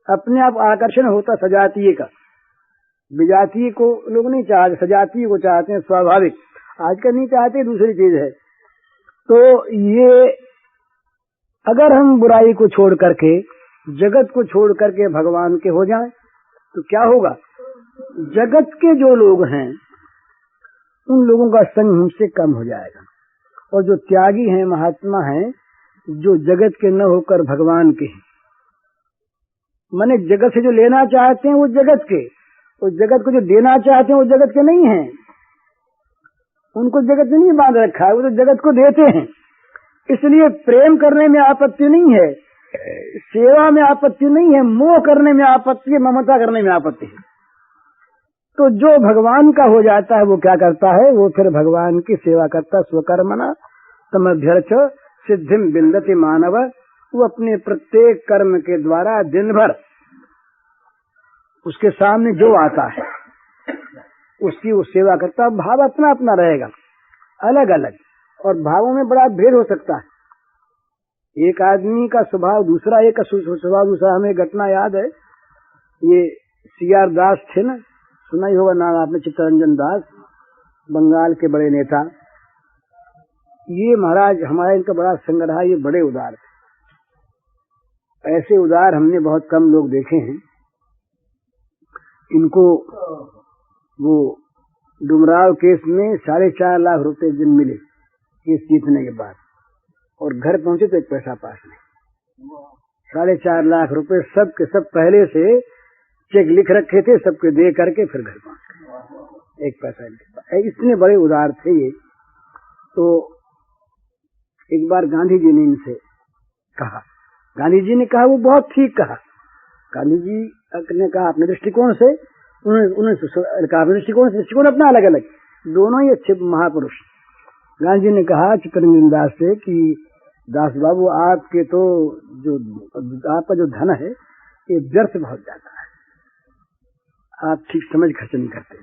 अपने आप आकर्षण होता सजातीय का। विजातीय को लोग नहीं चाहते, सजातीय को चाहते हैं, स्वाभाविक। आजकल नहीं चाहते, दूसरी चीज है। तो ये अगर हम बुराई को छोड़ करके, जगत को छोड़ करके भगवान के हो जाएं तो क्या होगा? जगत के जो लोग हैं उन लोगों का संग हमसे कम हो जाएगा, और जो त्यागी हैं, महात्मा हैं, जो जगत के न होकर भगवान के हैं, माने जगत से जो लेना चाहते हैं वो जगत के, और जगत को जो देना चाहते हैं वो जगत के नहीं हैं। उनको जगत ने नहीं बांध रखा है, वो तो जगत को देते हैं। इसलिए प्रेम करने में आपत्ति नहीं है, सेवा में आपत्ति नहीं है, मोह करने में आपत्ति है, ममता करने में आपत्ति है। तो जो भगवान का हो जाता है वो क्या करता है? वो फिर भगवान की सेवा करता। स्वकर्मणा तमभ्यर्च सिद्धिम बिंदति मानव। वो अपने प्रत्येक कर्म के द्वारा दिन भर उसके सामने जो आता है उसकी वो सेवा करता। भाव अपना अपना रहेगा, अलग अलग, और भावों में बड़ा भेद हो सकता है। एक आदमी का स्वभाव दूसरा, एक का स्वभाव दूसरा। हमें घटना याद है, ये सीआर दास थे ना, सुना ही होगा नाम आपने, चित्तरंजन दास, बंगाल के बड़े नेता। ये महाराज हमारा इनका बड़ा संग रहा। ये बड़े उदार थे, ऐसे उदार हमने बहुत कम लोग देखे हैं। इनको वो डुमराव केस में 4.5 लाख रुपए दिन मिले केस जीतने के बाद, और घर पहुंचे तो 1 पैसा पास नहीं। 4.5 लाख रुपए सब के सब पहले से चेक लिख रखे थे, सबके दे करके फिर घर पहुंच 1 पैसा नहीं। इतने बड़े उदार थे ये। तो एक बार गांधी जी ने इनसे कहा, गांधी जी ने कहा, वो बहुत ठीक कहा। गांधी जी ने कहा अपने दृष्टिकोण से, उन्होंने कहा अपने दृष्टिकोण अपना अलग अलग, दोनों ही अच्छे महापुरुष। गांधी जी ने कहा चित्तरंजन दास से कि दास बाबू, आपके तो जो आपका जो धन है ये व्यर्थ बहुत जाता है, आप ठीक समझ खर्च नहीं करते।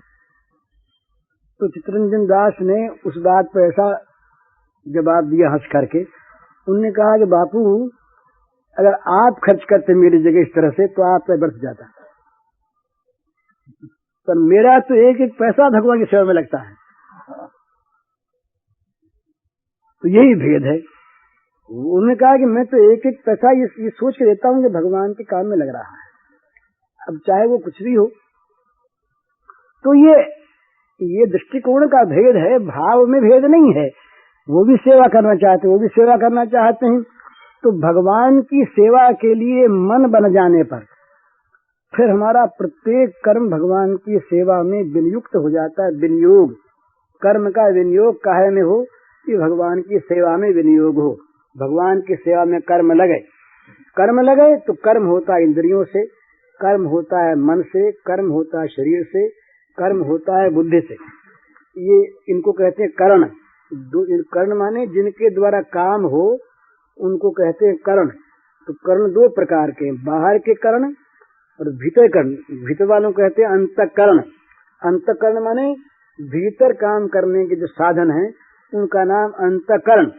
तो चित्तरंजन दास ने उस बात पर ऐसा जवाब दिया हंस करके, उनने कहा कि बापू अगर आप खर्च करते मेरी जगह इस तरह से तो आप बरस जाता, पर मेरा तो एक एक पैसा भगवान की सेवा में लगता है। तो यही भेद है। उन्होंने कहा कि मैं तो एक एक पैसा ये सोच के देता हूँ कि भगवान के काम में लग रहा है, अब चाहे वो कुछ भी हो। तो ये दृष्टिकोण का भेद है, भाव में भेद नहीं है। वो भी सेवा करना चाहते, वो भी सेवा करना चाहते हैं। तो भगवान की सेवा के लिए मन बन जाने पर फिर हमारा प्रत्येक कर्म भगवान की सेवा में विनियुक्त हो जाता है। विनियोग, कर्म का विनियोग काहे में हो कि भगवान की सेवा में विनियोग हो। भगवान की सेवा में कर्म लगे तो कर्म होता है इंद्रियों से, कर्म होता है मन से, कर्म होता है शरीर से, कर्म होता है बुद्धि से। ये इनको कहते हैं कर्ण। कर्ण माने जिनके द्वारा काम हो उनको कहते हैं कर्ण। तो कर्ण दो प्रकार के, बाहर के कर्ण और भीतर कर्ण। भीतर वालों को कहते हैं अंतःकरण। अंतःकरण माने भीतर काम करने के जो साधन हैं उनका नाम अंतःकरण।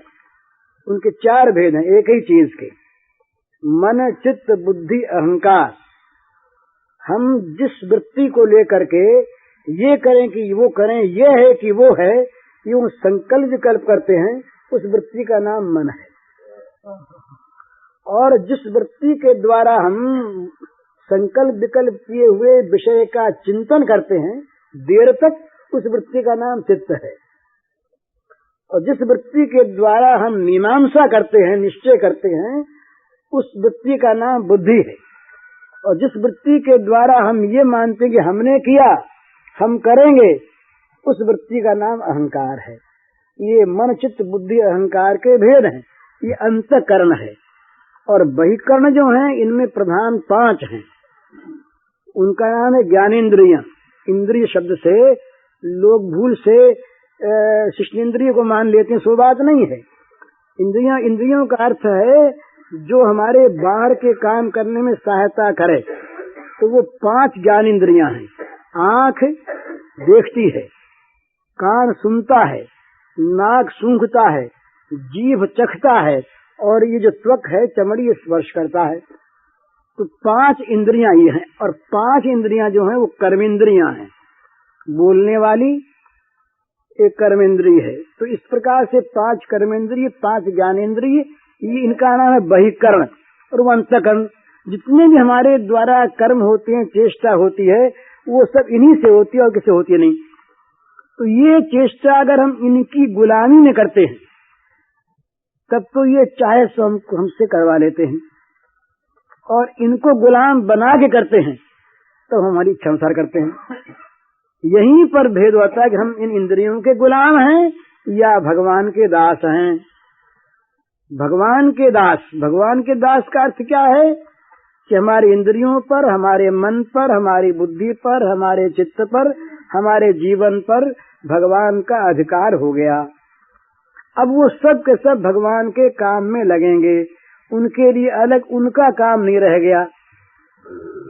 उनके चार भेद हैं एक ही चीज के, मन चित्त बुद्धि अहंकार। हम जिस वृत्ति को लेकर के ये करें कि वो करें, ये है कि वो है, ये संकल्प विकल्प करते हैं, उस वृत्ति का नाम मन है। और जिस वृत्ति के द्वारा हम संकल्प विकल्प किए हुए विषय का चिंतन करते हैं देर तक, उस वृत्ति का नाम चित्त है। और जिस वृत्ति के द्वारा हम मीमांसा करते हैं, निश्चय करते हैं, उस वृत्ति का नाम बुद्धि है। और जिस वृत्ति के द्वारा हम ये मानते हैं कि हमने किया, हम करेंगे, उस वृत्ति का नाम अहंकार है। ये मन चित्त बुद्धि अहंकार के भेद हैं। ये अंतःकरण है। और बहिकरण जो हैं इनमें प्रधान 5 हैं। उनका नाम है ज्ञानेन्द्रियां। इंद्रिय शब्द से लोग भूल से शिष्टेंद्रिय को मान लेते हैं, सो बात नहीं है। इंद्रियों का अर्थ है जो हमारे बाहर के काम करने में सहायता करे। तो वो 5 ज्ञानेन्द्रियां हैं। आंख देखती है, कान सुनता है, नाक सूंघता है, जीभ चखता है, और ये जो त्वक है चमड़ी स्पर्श करता है। तो 5 इंद्रियां ये हैं। और 5 इंद्रियां जो हैं वो कर्मेंद्रियां हैं। बोलने वाली एक कर्मेंद्रिय है। तो इस प्रकार से 5 कर्मेंद्रिय, 5 ज्ञानेन्द्रिय, ये इनका नाम है बहिकरण। और वो अंतःकरण। जितने भी हमारे द्वारा कर्म होते हैं, चेष्टा होती है, वो सब इन्हीं से होती है और किसी होती नहीं। तो ये चेष्टा अगर हम इनकी गुलामी में करते हैं तब तो ये चाहे सो हमसे करवा लेते हैं, और इनको गुलाम बना के करते हैं तो हमारी इच्छा अनुसार करते हैं। यहीं पर भेद होता है कि हम इन इंद्रियों के गुलाम हैं या भगवान के दास हैं। भगवान के दास। भगवान के दास का अर्थ क्या है कि हमारे इंद्रियों पर, हमारे मन पर, हमारी बुद्धि पर, हमारे चित्त पर, हमारे जीवन पर भगवान का अधिकार हो गया। अब वो सब के सब भगवान के काम में लगेंगे, उनके लिए अलग उनका काम नहीं रह गया।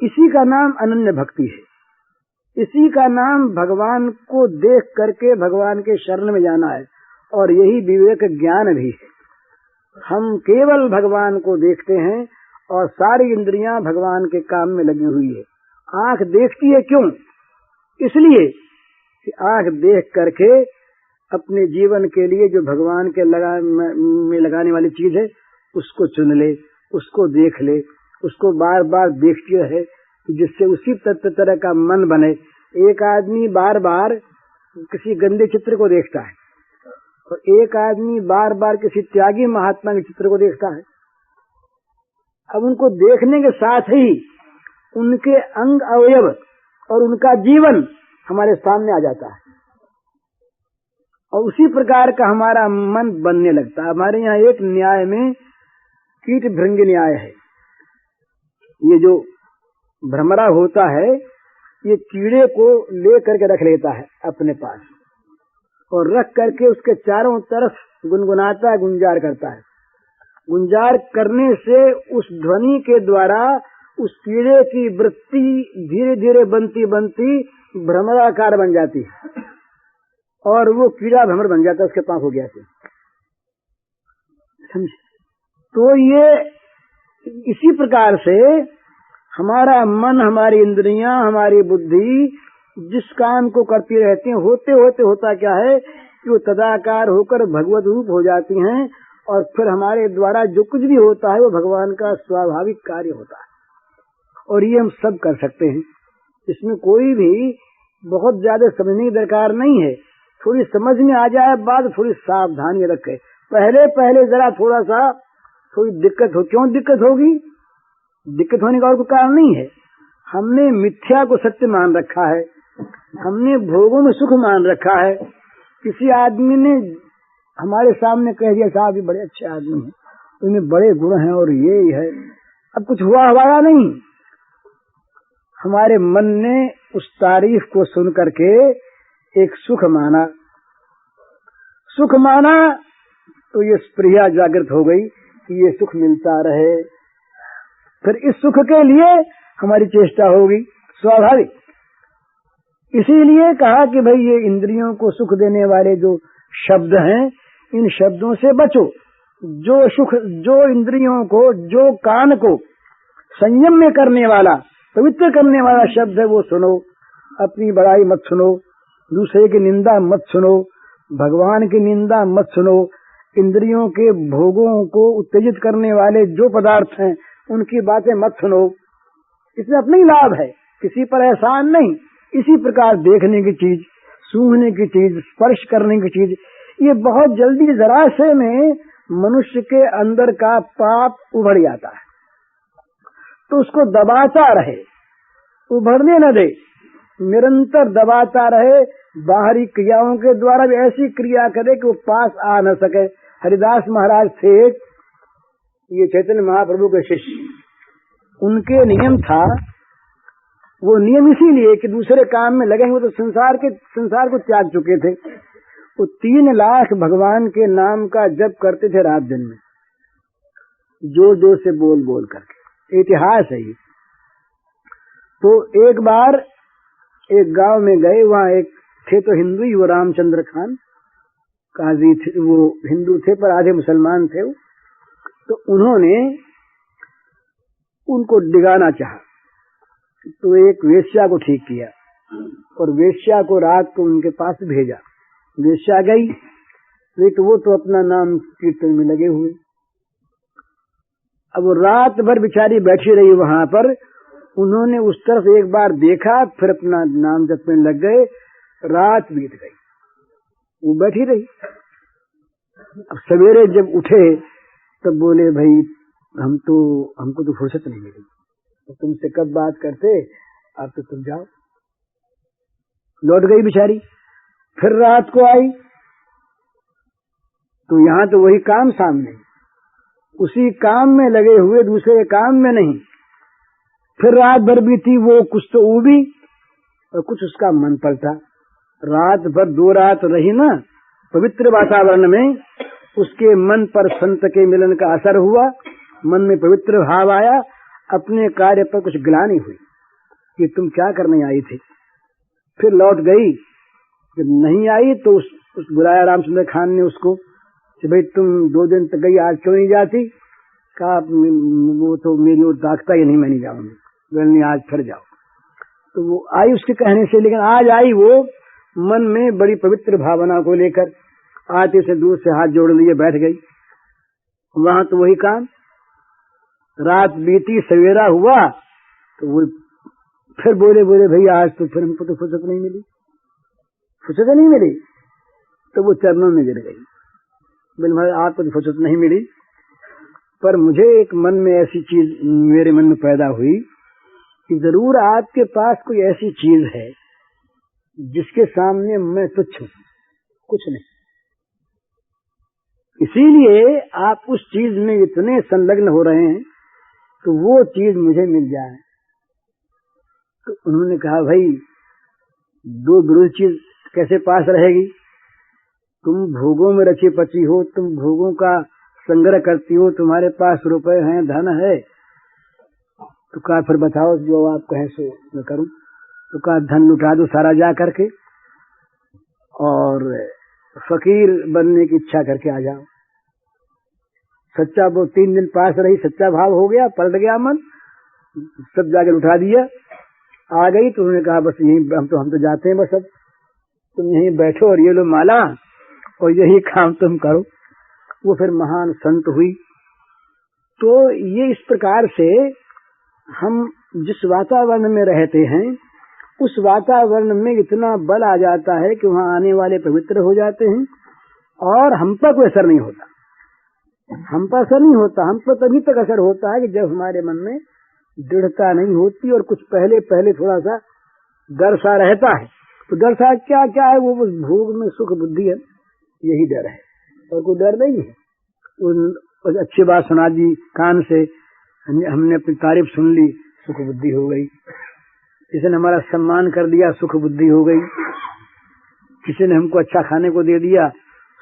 इसी का नाम अनन्य भक्ति है। इसी का नाम भगवान को देख करके भगवान के शरण में जाना है। और यही विवेक ज्ञान भी है। हम केवल भगवान को देखते हैं और सारी इंद्रियां भगवान के काम में लगी हुई है। आंख देखती है क्यों? इसलिए कि आंख देख करके अपने जीवन के लिए जो भगवान के में लगाने वाली चीज है उसको चुन ले, उसको देख ले, उसको बार बार देखती रहे, जिससे उसी तरह का मन बने। एक आदमी बार बार किसी गंदे चित्र को देखता है और एक आदमी बार बार किसी त्यागी महात्मा के चित्र को देखता है। अब उनको देखने के साथ ही उनके अंग अवयव और उनका जीवन हमारे सामने आ जाता है, और उसी प्रकार का हमारा मन बनने लगता है। हमारे यहाँ एक न्याय में कीट भृंग न्याय है। ये जो भ्रमरा होता है ये कीड़े को ले करके रख लेता है अपने पास, और रख करके उसके चारों तरफ गुनगुनाता है, गुंजार करता है। गुंजार करने से उस ध्वनि के द्वारा उस कीड़े की वृत्ति धीरे धीरे बनती बनती भ्रमराकार बन जाती है, और वो कीड़ा भ्रमर बन जाता है, उसके पांव हो गया। समझे? तो ये इसी प्रकार से हमारा मन, हमारी इंद्रियां, हमारी बुद्धि जिस काम को करती रहती हैं, होते होते होता क्या है कि वो तदाकार होकर भगवत रूप हो जाती हैं, और फिर हमारे द्वारा जो कुछ भी होता है वो भगवान का स्वाभाविक कार्य होता है। और ये हम सब कर सकते हैं, इसमें कोई भी बहुत ज्यादा समझने की दरकार नहीं है। थोड़ी समझ में आ जाए बात, थोड़ी सावधानी रखे। पहले पहले जरा थोड़ा सा थोड़ी दिक्कत हो। क्यों दिक्कत होगी? दिक्कत होने का और कोई कारण नहीं है। हमने मिथ्या को सत्य मान रखा है, हमने भोगों में सुख मान रखा है। किसी आदमी ने हमारे सामने कह दिया साहब ये बड़े अच्छे आदमी हैं, उनमें बड़े गुण हैं और ये है, अब कुछ हुआ हमारा नहीं। हमारे मन ने उस तारीफ को सुन करके एक सुख माना, सुख माना तो ये स्पृहा जागृत हो गई कि ये सुख मिलता रहे। फिर इस सुख के लिए हमारी चेष्टा होगी, स्वाभाविक। इसीलिए कहा कि भाई ये इंद्रियों को सुख देने वाले जो शब्द हैं, इन शब्दों से बचो। जो सुख, जो इंद्रियों को, जो कान को संयम में करने वाला, पवित्र करने वाला शब्द है वो सुनो। अपनी बड़ाई मत सुनो, दूसरे की निंदा मत सुनो, भगवान की निंदा मत सुनो। इंद्रियों के भोगों को उत्तेजित करने वाले जो पदार्थ हैं उनकी बातें मत सुनो। इसमें अपना ही लाभ है, किसी पर एहसान नहीं। इसी प्रकार देखने की चीज, सूंघने की चीज, स्पर्श करने की चीज, ये बहुत जल्दी जरा से में मनुष्य के अंदर का पाप उभर जाता है, तो उसको दबाता रहे, उभरने न दे, निरंतर दबाता रहे। बाहरी क्रियाओं के द्वारा भी ऐसी क्रिया करे कि वो पास आ न सके। हरिदास महाराज थे, ये चैतन्य महाप्रभु के शिष्य, उनके नियम था, वो नियम इसीलिए कि दूसरे काम में लगेंगे, वो तो संसार को त्याग चुके थे। वो 3 लाख भगवान के नाम का जप करते थे रात दिन में, जोर जोर से बोल बोल करके। इतिहास है ये। तो एक बार एक गांव में गए, वहाँ एक थे तो हिंदू ही, वो रामचंद्र खान काजी थे, वो हिंदू थे पर आधे मुसलमान थे। तो उन्होंने उनको डिगाना चाहा, तो एक वेश्या को ठीक किया और वेश्या को रात को उनके पास भेजा। वेश्या गई, वो तो अपना नाम कीर्तन में लगे हुए। अब वो रात भर बेचारी बैठी रही वहां पर। उन्होंने उस तरफ एक बार देखा, फिर अपना नाम जपने लग गए। रात बीत गई, वो बैठी रही। अब सवेरे जब उठे तब बोले भाई हमको तो फुर्सत नहीं मिली, तो तुमसे कब बात करते, अब तो तुम जाओ। लौट गई बेचारी। फिर रात को आई तो यहाँ तो वही काम सामने, उसी काम में लगे हुए, दूसरे काम में नहीं। फिर रात भर बीती, वो कुछ तो उबी और कुछ उसका मन पलटा। रात भर 2 रात रही ना पवित्र वातावरण में, उसके मन पर संत के मिलन का असर हुआ, मन में पवित्र भाव आया। अपने कार्य पर कुछ ग्लानि हुई कि तुम क्या करने आई थी। फिर लौट गई। जब नहीं आई तो उस बुलाया रामचंद्र खान ने उसको कि भाई तुम 2 दिन तक गई, आज क्यों नहीं जाती? कहा वो तो मेरी ओर ताकता ही नहीं, मैं नहीं जाऊंगी। नहीं, आज फिर जाओ। तो वो आई उसके कहने से, लेकिन आज आई वो मन में बड़ी पवित्र भावना को लेकर। आते से दूर से हाथ जोड़ लिए बैठ गई। वहां तो वही काम। रात बीती, सवेरा हुआ तो वो फिर बोले भैया आज तो फिर हमको तो फुर्सत नहीं मिली, फुर्सत नहीं मिली। तो वो चरणों में गिर गई। बोले भाई आपको तो फुर्सत नहीं मिली, पर मुझे एक मन में ऐसी चीज मेरे मन में पैदा हुई कि जरूर आपके पास कोई ऐसी चीज है जिसके सामने मैं तुच्छ हूं, कुछ नहीं। इसीलिए आप उस चीज में इतने संलग्न हो रहे हैं तो वो चीज मुझे मिल जाए। तो उन्होंने कहा भाई 2 विरुद्ध चीज कैसे पास रहेगी? तुम भोगों में रची पची हो, तुम भोगों का संग्रह करती हो, तुम्हारे पास रुपए हैं, धन है। तो कहा फिर बताओ जो आप कहें सो मैं करूं। तो कहा धन लुटा दो सारा जा करके और फकीर बनने की इच्छा करके आ जाओ। सच्चा वो 3 दिन पास रही, सच्चा भाव हो गया, पलट गया मन, सब जाकर उठा दिया। आ गई तो उन्होंने कहा बस यही हम तो जाते हैं, बस अब तुम यहीं बैठो और ये लो माला और यही काम तुम करो। वो फिर महान संत हुई। तो ये इस प्रकार से हम जिस वातावरण में रहते हैं उस वातावरण में इतना बल आ जाता है कि वहाँ आने वाले पवित्र हो जाते हैं और हम पर कोई असर नहीं होता। हम पर असर नहीं होता, हम पर तभी तक असर होता है कि जब हमारे मन में दृढ़ता नहीं होती और कुछ पहले पहले थोड़ा सा डर सा रहता है। तो डर सा क्या क्या है, वो भोग में सुख बुद्धि है, यही डर है और कोई डर नहीं है। अच्छी बात सुना दी कान से, हमने अपनी तारीफ सुन ली, सुख बुद्धि हो गई। किसी ने हमारा सम्मान कर दिया, सुख बुद्धि हो गई। किसी ने हमको अच्छा खाने को दे दिया,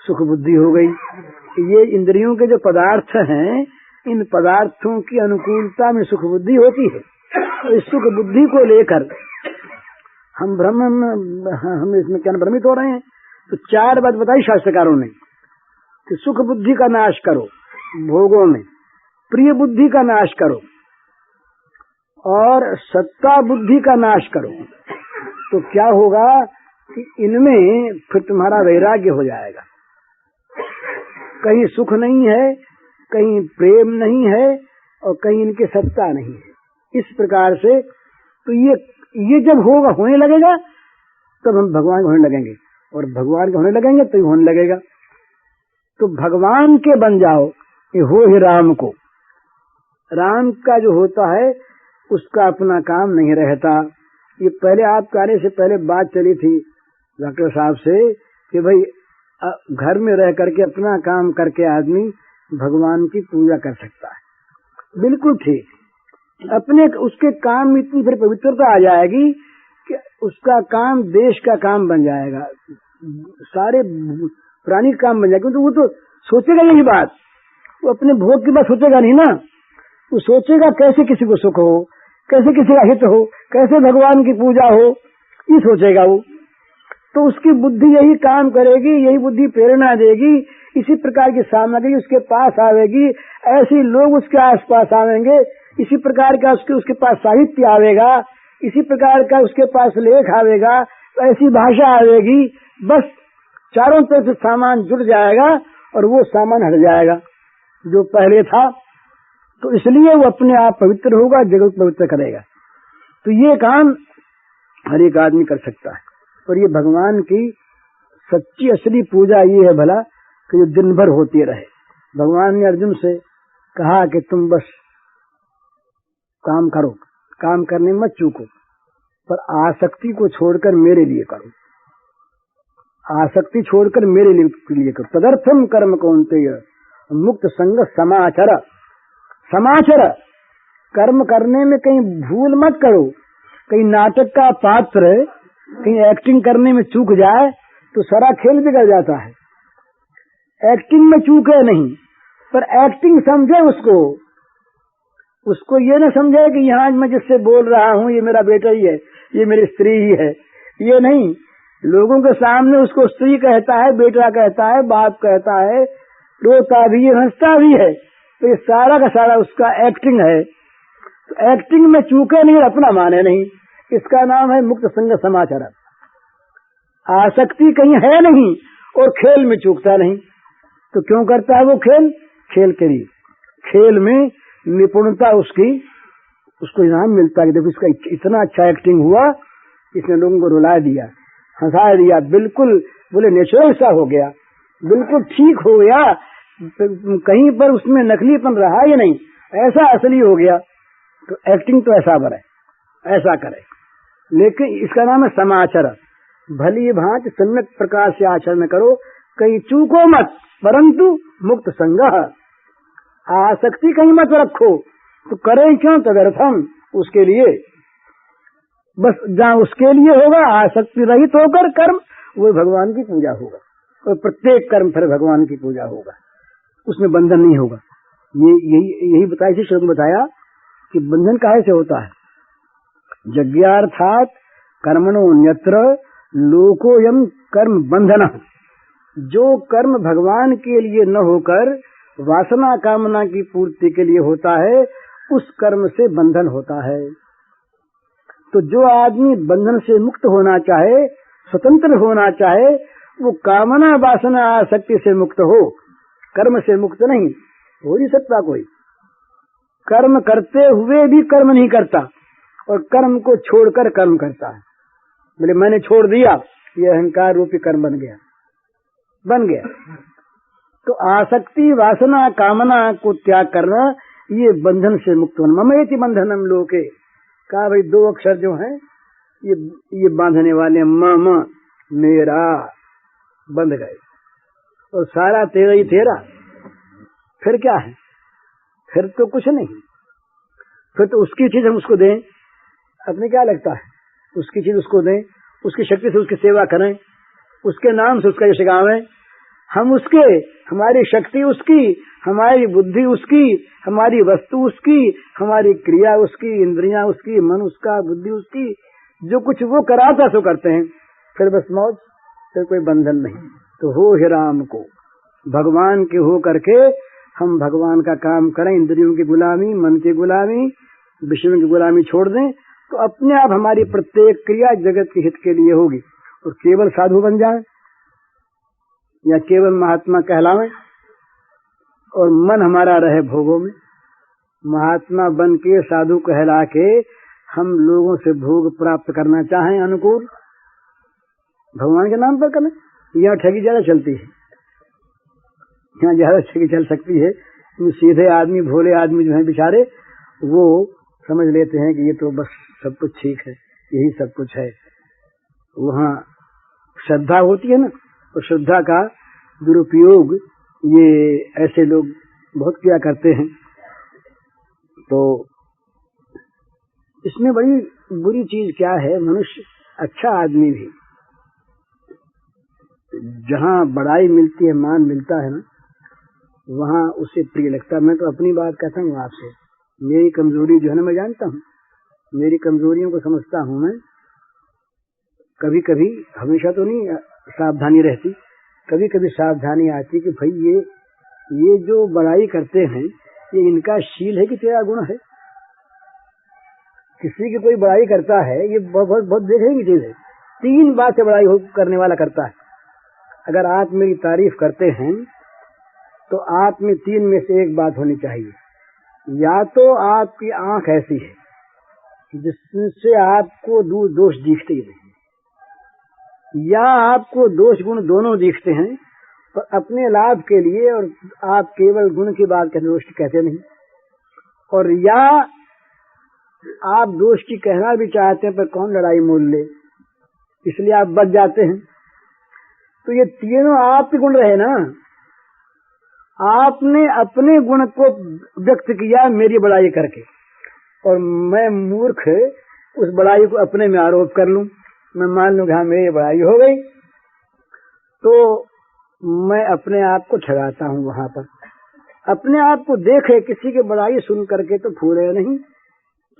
सुख बुद्धि हो गई। ये इंद्रियों के जो पदार्थ हैं, इन पदार्थों की अनुकूलता में सुख बुद्धि होती है। तो इस सुख बुद्धि को लेकर हम इसमें क्या भ्रमित हो रहे हैं। तो 4 बात बताई शास्त्रकारों ने कि सुख बुद्धि का नाश करो भोगों में, प्रिय बुद्धि का नाश करो और सत्ता बुद्धि का नाश करो। तो क्या होगा कि इनमें फिर तुम्हारा वैराग्य हो जाएगा। कहीं सुख नहीं है, कहीं प्रेम नहीं है और कहीं इनकी सत्ता नहीं है। इस प्रकार से तो ये जब होगा, होने लगेगा, तब हम भगवान होने लगेंगे और भगवान के होने लगेंगे तो होने लगेगा। तो भगवान के बन जाओ, ये हो ही राम को। राम का जो होता है उसका अपना काम नहीं रहता। ये पहले आपके आने से पहले बात चली थी डॉक्टर साहब से कि भाई घर में रह करके अपना काम करके आदमी भगवान की पूजा कर सकता है। बिल्कुल ठीक। अपने उसके काम में इतनी फिर पवित्रता आ जाएगी कि उसका काम देश का काम बन जाएगा, सारे पुरानी काम बन जाएगा। तो वो तो सोचेगा यही बात, वो अपने भोग की बात सोचेगा नहीं ना। वो सोचेगा कैसे किसी को सुख हो, कैसे किसी का हित हो, कैसे भगवान की पूजा हो, ये सोचेगा वो। तो उसकी बुद्धि यही काम करेगी, यही बुद्धि प्रेरणा देगी। इसी प्रकार की सामग्री उसके पास आवेगी, ऐसे लोग उसके आसपास आवेंगे, इसी प्रकार का उसके पास साहित्य आवेगा, इसी प्रकार का उसके पास लेख आवेगा, तो ऐसी भाषा आवेगी, बस चारों तरफ से सामान जुड़ जाएगा और वो सामान हट जाएगा जो पहले था। तो इसलिए वो अपने आप पवित्र होगा, जगत पवित्र करेगा। तो ये काम हर एक आदमी कर सकता है। और ये भगवान की सच्ची असली पूजा ये है भला कि जो दिन भर होती रहे। भगवान ने अर्जुन से कहा कि तुम बस काम करो, काम करने मत चूको, पर आसक्ति को छोड़कर मेरे लिए करो। आसक्ति छोड़कर मेरे लिए करो। तदर्थम कर्म कौन्तेय मुक्त संग समाचर। समाचर, कर्म करने में कहीं भूल मत करो। कहीं नाटक का पात्र कहीं एक्टिंग करने में चूक जाए तो सारा खेल बिगड़ जाता है। एक्टिंग में चूके नहीं, पर एक्टिंग समझे उसको ये न समझे कि यहाँ मैं जिससे बोल रहा हूँ ये मेरा बेटा ही है, ये मेरी स्त्री ही है। ये नहीं, लोगों के सामने उसको स्त्री कहता है, बेटा कहता है, बाप कहता है, रोता भी है, हंसता भी है। तो ये सारा का सारा उसका एक्टिंग है। तो एक्टिंग में चूके नहीं, अपना माने नहीं। इसका नाम है मुक्त संग समाचार। आसक्ति कहीं है नहीं और खेल में चूकता नहीं। तो क्यों करता है वो खेल? खेल के लिए। खेल में निपुणता उसको इनाम मिलता है कि देखो इसका इतना अच्छा एक्टिंग हुआ, इसने लोगों को रुला दिया, हंसा दिया, बिल्कुल बोले नेचुरल सा हो गया, बिल्कुल ठीक हो गया, कहीं पर उसमें नकलीपन रहा ही नहीं, ऐसा असली हो गया। तो एक्टिंग तो ऐसा बने, ऐसा करे। लेकिन इसका नाम है समाचर। भली भांति सम्यक प्रकार से आचरण करो, कहीं चूको मत, परंतु मुक्त संग। आसक्ति कहीं मत रखो। तो करें क्यों? तदर्थम, उसके लिए, बस जहाँ उसके लिए होगा आसक्ति रहित होकर कर्म, वो भगवान की पूजा होगा। और प्रत्येक कर्म फिर भगवान की पूजा होगा, उसमें बंधन नहीं होगा। यही बताया, इसी श्लोक में बताया कि बंधन काहे से होता है। यज्ञार्थात कर्मणो न्यत्र लोकोयम कर्म बंधन। जो कर्म भगवान के लिए न होकर वासना कामना की पूर्ति के लिए होता है, उस कर्म से बंधन होता है। तो जो आदमी बंधन से मुक्त होना चाहे, स्वतंत्र होना चाहे, वो कामना वासना आसक्ति से मुक्त हो, कर्म से मुक्त नहीं हो नहीं सकता। कोई कर्म करते हुए भी कर्म नहीं करता और कर्म को छोड़कर कर्म करता है। बोले मैंने छोड़ दिया, ये अहंकार रूपी कर्म बन गया। तो आसक्ति वासना कामना को त्याग करना, ये बंधन से मुक्त होना। ममेति बंधनम लोके, कहा भाई दो अक्षर जो हैं ये बांधने वाले, मम मेरा, बंध गए और सारा तेरा ही तेरा। फिर क्या है? फिर तो कुछ नहीं। फिर तो उसकी चीज हम उसको दें, अपने क्या लगता है? उसकी चीज उसको दें, उसकी शक्ति से उसकी सेवा करें, उसके नाम से उसका यश गावें। हम उसके, हमारी शक्ति उसकी, हमारी बुद्धि उसकी, हमारी वस्तु उसकी, हमारी क्रिया उसकी, इंद्रियां उसकी, मन उसका, बुद्धि उसकी, जो कुछ वो कराता सो करते हैं। फिर बस मौज, फिर कोई बंधन नहीं। तो हो ही राम को, भगवान के हो करके हम भगवान का काम करें, इंद्रियों की गुलामी, मन की गुलामी, विषयों की गुलामी छोड़ दें, तो अपने आप हमारी प्रत्येक क्रिया जगत के हित के लिए होगी। और केवल साधु बन जाएं या केवल महात्मा कहलावें और मन हमारा रहे भोगों में। महात्मा बन के, साधु कहला के हम लोगों से भोग प्राप्त करना चाहें अनुकूल, भगवान के नाम पर करें। यहाँ ठगी ज्यादा चलती है, यहाँ ज्यादा ठगी चल सकती है। सीधे आदमी, भोले आदमी जो है बेचारे, वो समझ लेते हैं कि ये तो बस सब कुछ ठीक है, यही सब कुछ है। वहाँ श्रद्धा होती है ना, तो श्रद्धा का दुरुपयोग ये ऐसे लोग बहुत किया करते हैं। तो इसमें बड़ी बुरी चीज क्या है? मनुष्य, अच्छा आदमी भी जहाँ बड़ाई मिलती है, मान मिलता है ना, वहाँ उसे प्रिय लगता है। मैं तो अपनी बात कहता हूँ आपसे, मेरी कमजोरी जो है ना, मैं जानता हूँ, मेरी कमजोरियों को समझता हूँ मैं। कभी कभी, हमेशा तो नहीं सावधानी रहती, कभी कभी सावधानी आती कि भाई ये जो बड़ाई करते हैं, ये इनका शील है कि तेरा गुण है। किसी की कोई बड़ाई करता है, ये बहुत बहुत देखेंगे चीज है, तीन बात से बड़ाई करने वाला करता है। अगर आप मेरी तारीफ करते हैं तो आप में तीन में से एक बात होनी चाहिए। या तो आपकी आंख ऐसी है जिससे आपको दोष दिखते ही नहीं, या आपको दोष गुण दोनों दिखते हैं पर अपने लाभ के लिए, और आप केवल गुण की बात कहते, दोष की कहते नहीं, और या आप दोष की कहना भी चाहते हैं पर कौन लड़ाई मोल ले, इसलिए आप बच जाते हैं। तो ये तीनों आपके गुण रहे ना। आपने अपने गुण को व्यक्त किया मेरी बड़ाई करके, और मैं मूर्ख उस बड़ाई को अपने में आरोप कर लूं। मैं मान लूं कि हाँ मेरी बड़ाई हो गई, तो मैं अपने आप को ठगाता हूं। वहां पर अपने आप को देखे, किसी की बड़ाई सुन करके तो फूले नहीं,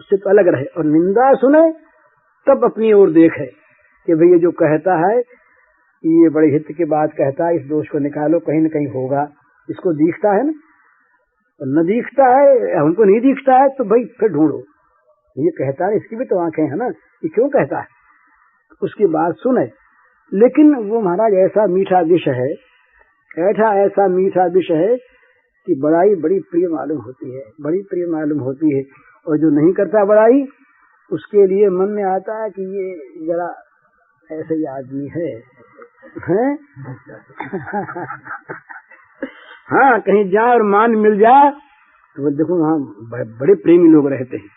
उससे तो अलग रहे, और निंदा सुने तब अपनी ओर देखे कि भैया जो कहता है ये बड़े हित की बात कहता है, इस दोष को निकालो, कहीं न कहीं होगा। इसको दिखता है ना, और न दिखता है, हमको नहीं दिखता है, तो भाई फिर ढूंढो, ये कहता है, इसकी भी तो आंखें हैं ना, ये क्यों कहता है, उसकी बात सुने। लेकिन वो महाराज ऐसा मीठा विष है, ऐसा मीठा विष है कि बड़ाई बड़ी प्रिय मालूम होती है, बड़ी प्रिय मालूम होती है। और जो नहीं करता बड़ाई, उसके लिए मन में आता है कि ये जरा ऐसे ही आदमी है, हैं? हाँ, कहीं जाए और मान मिल जाए तो देखो वहाँ बड़े प्रेमी लोग रहते हैं,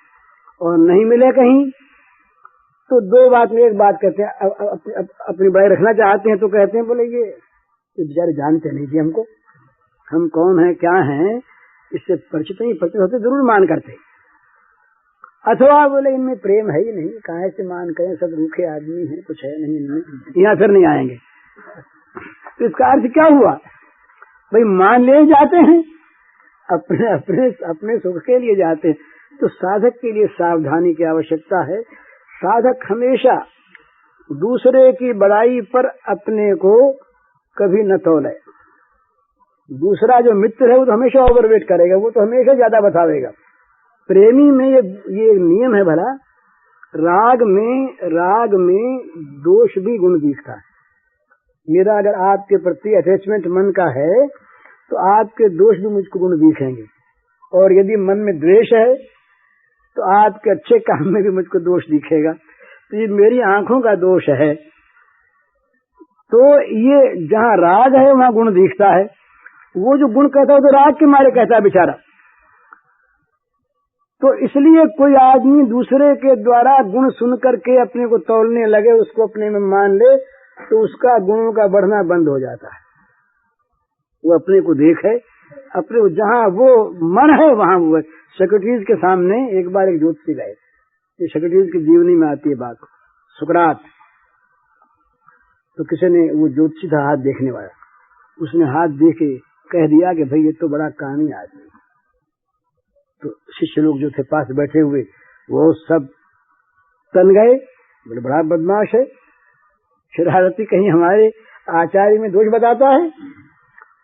और नहीं मिले कहीं तो दो बात में एक बात कहते हैं। अपनी बड़ाई रखना चाहते हैं तो कहते हैं, बोले ये बेचारे जानते नहीं कि हमको, हम कौन है क्या हैं, इससे परिचित नहीं, परिचित होते जरूर मान करते। अथवा बोले इनमें प्रेम है ही नहीं, कहाँ से मान करें, सब रूखे आदमी हैं, कुछ है नहीं इनमें, यहाँ फिर नहीं आएंगे। तो इसका अर्थ क्या हुआ? भाई मान ले जाते हैं, अपने अपने अपने सुख के लिए जाते हैं। तो साधक के लिए सावधानी की आवश्यकता है। साधक हमेशा दूसरे की बड़ाई पर अपने को कभी न तोले, दूसरा जो मित्र है वो तो हमेशा ओवरवेट करेगा, वो तो हमेशा ज्यादा बतावेगा। प्रेमी में ये नियम है भला, राग में दोष भी गुण दिखता है। मेरा अगर आपके प्रति अटैचमेंट मन का है तो आपके दोष भी मुझको गुण दिखेंगे, और यदि मन में द्वेष है तो आपके अच्छे काम में भी मुझको दोष दिखेगा। तो ये मेरी आंखों का दोष है। तो ये जहाँ राग है वहाँ गुण दिखता है। वो जो गुण कहता है तो राग के मारे कहता है बेचारा। तो इसलिए कोई आदमी दूसरे के द्वारा गुण सुन करके अपने को तौलने लगे, उसको अपने में मान ले, तो उसका गुणों का बढ़ना बंद हो जाता है। वो अपने को देखे, अपने जहाँ वो मन है वहाँ वो है। सोक्रेटिस के सामने एक बार एक ज्योतिषी गए, ये सोक्रेटिस की जीवनी में आती है बात, सुकरात। तो किसी ने, वो ज्योतिषी था हाथ देखने वाला, उसने हाथ देखे कह दिया कि भाई ये तो बड़ा कामी आदमी। तो शिष्य लोग जो थे पास बैठे हुए वो सब तन गए, बोले बड़ा बदमाश है, शरारती, कहीं हमारे आचार्य में दोष बताता है।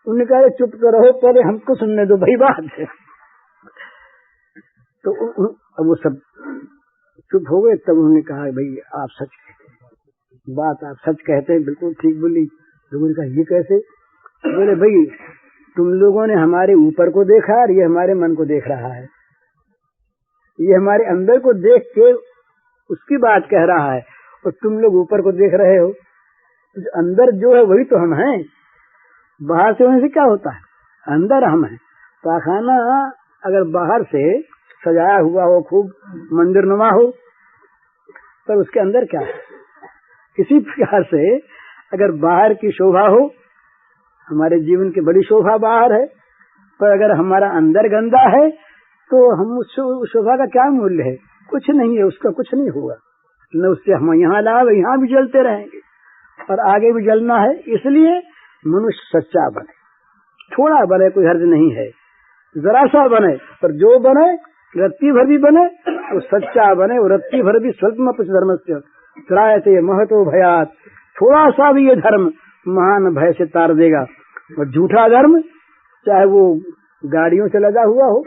उन्होंने कहा चुप तो रहो, पहले हमको सुनने दो भाई बात है। तो अब वो सब चुप हो गए। तब उन्होंने कहा भाई आप सच कहते हैं, बात आप सच कहते हैं, बिल्कुल ठीक बोली। लोगों ने कहा ये कैसे? बोले भाई तुम लोगों ने हमारे ऊपर को देखा और ये हमारे मन को देख रहा है, ये हमारे अंदर को देख के उसकी बात कह रहा है, और तुम लोग ऊपर को देख रहे हो। तो अंदर जो है वही तो हम हैं, बाहर से होने से क्या होता है, अंदर हम हैं। पाखाना अगर बाहर से सजाया हुआ हो, खूब मंदिर नुमा हो, पर उसके अंदर क्या है? इसी प्रकार से अगर बाहर की शोभा हो, हमारे जीवन की बड़ी शोभा बाहर है, पर अगर हमारा अंदर गंदा है तो हम उस शोभा का क्या मूल्य है? कुछ नहीं है, उसका कुछ नहीं होगा। न उससे हम यहाँ लाभ, यहाँ भी जलते रहेंगे और आगे भी जलना है। इसलिए मनुष्य सच्चा बने, थोड़ा बने कोई हर्ज नहीं है, जरा सा बने, पर जो बने रत्ती भर भी बने तो सच्चा बने। और रत्ती भर भी स्वल्प धर्म से त्रायते महतो भयात, थोड़ा सा भी ये धर्म महान भय से तार देगा। और झूठा धर्म चाहे वो गाड़ियों से लगा हुआ हो,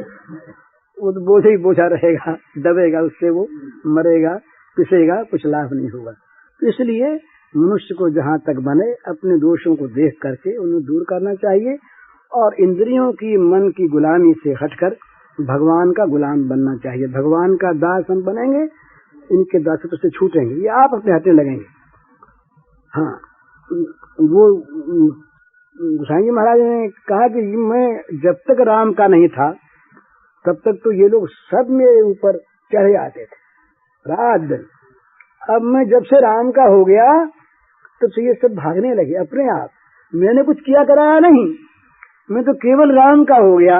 वो तो बोझ ही बोझा रहेगा, दबेगा, उससे वो मरेगा, पिसेगा, कुछ लाभ नहीं होगा। तो इसलिए मनुष्य को जहाँ तक बने अपने दोषों को देख करके उन्हें दूर करना चाहिए, और इंद्रियों की मन की गुलामी से हटकर भगवान का गुलाम बनना चाहिए। भगवान का दास हम बनेंगे, इनके दासत्व से छूटेंगे, ये आप अपने हटने लगेंगे। हाँ, वो गोसाई जी महाराज ने कहा कि मैं जब तक राम का नहीं था तब तक तो ये लोग सब मेरे ऊपर चढ़े आते थे रात दिन। अब मैं जब से राम का हो गया तब से ये सब भागने लगे अपने आप। मैंने कुछ किया कराया नहीं, मैं तो केवल राम का हो गया।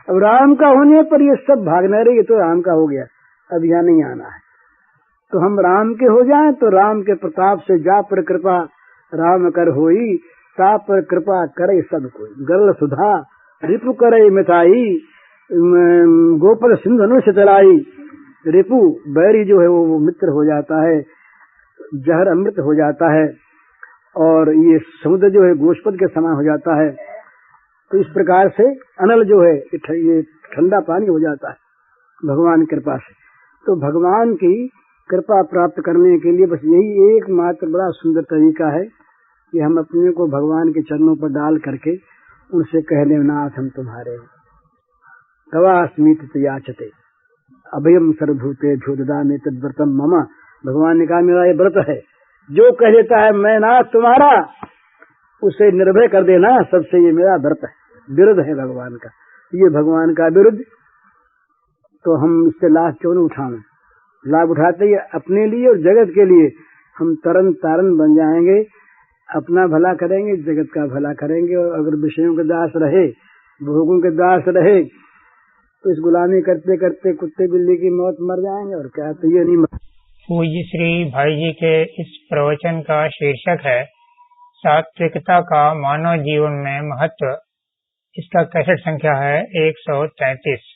अब राम का होने पर ये सब भागने रहे, ये तो राम का हो गया, अब यहाँ नहीं आना है। तो हम राम के हो जाएं तो राम के प्रताप से जा पर कृपा राम कर होई, ता पर कृपा करे सब कोई। गरल सुधा रिपु करे मिताई, गोपाल सिंधु धनुष चलाई। रिपु बैरी जो है वो मित्र हो जाता है, जहर अमृत हो जाता है, और ये समुद्र जो है गोष्पद के समान हो जाता है। तो इस प्रकार से अनल जो है ये ठंडा पानी हो जाता है भगवान की कृपा से। तो भगवान की कृपा प्राप्त करने के लिए बस यही एकमात्र बड़ा सुंदर तरीका है कि हम अपने को भगवान के चरणों पर डाल करके उनसे कह लें, नाथ हम तुम्हारे हैं, तवास्मीत याचते अभयम सर्वभूते भ्योददा में तद्व्रतम मम। भगवान ने कहा मेरा ये व्रत है, जो कह देता है मैं नाथ तुम्हारा, उसे निर्भय कर देना सबसे, ये मेरा व्रत है। विरुद्ध है भगवान का, ये भगवान का विरुद्ध। तो हम इससे लाभ क्यों न उठाएं? लाभ उठाते ही अपने लिए और जगत के लिए हम तरन तारन बन जाएंगे। अपना भला करेंगे, जगत का भला करेंगे। और अगर विषयों के दास रहे, भोगों के दास रहे, तो इस गुलामी करते करते कुत्ते बिल्ली की मौत मर जाएंगे। और क्या, तो ये नहीं मर। पूज्य श्री भाई जी के इस प्रवचन का शीर्षक है सात्विकता का मानव जीवन में महत्व। इसका कैसेट संख्या है 133।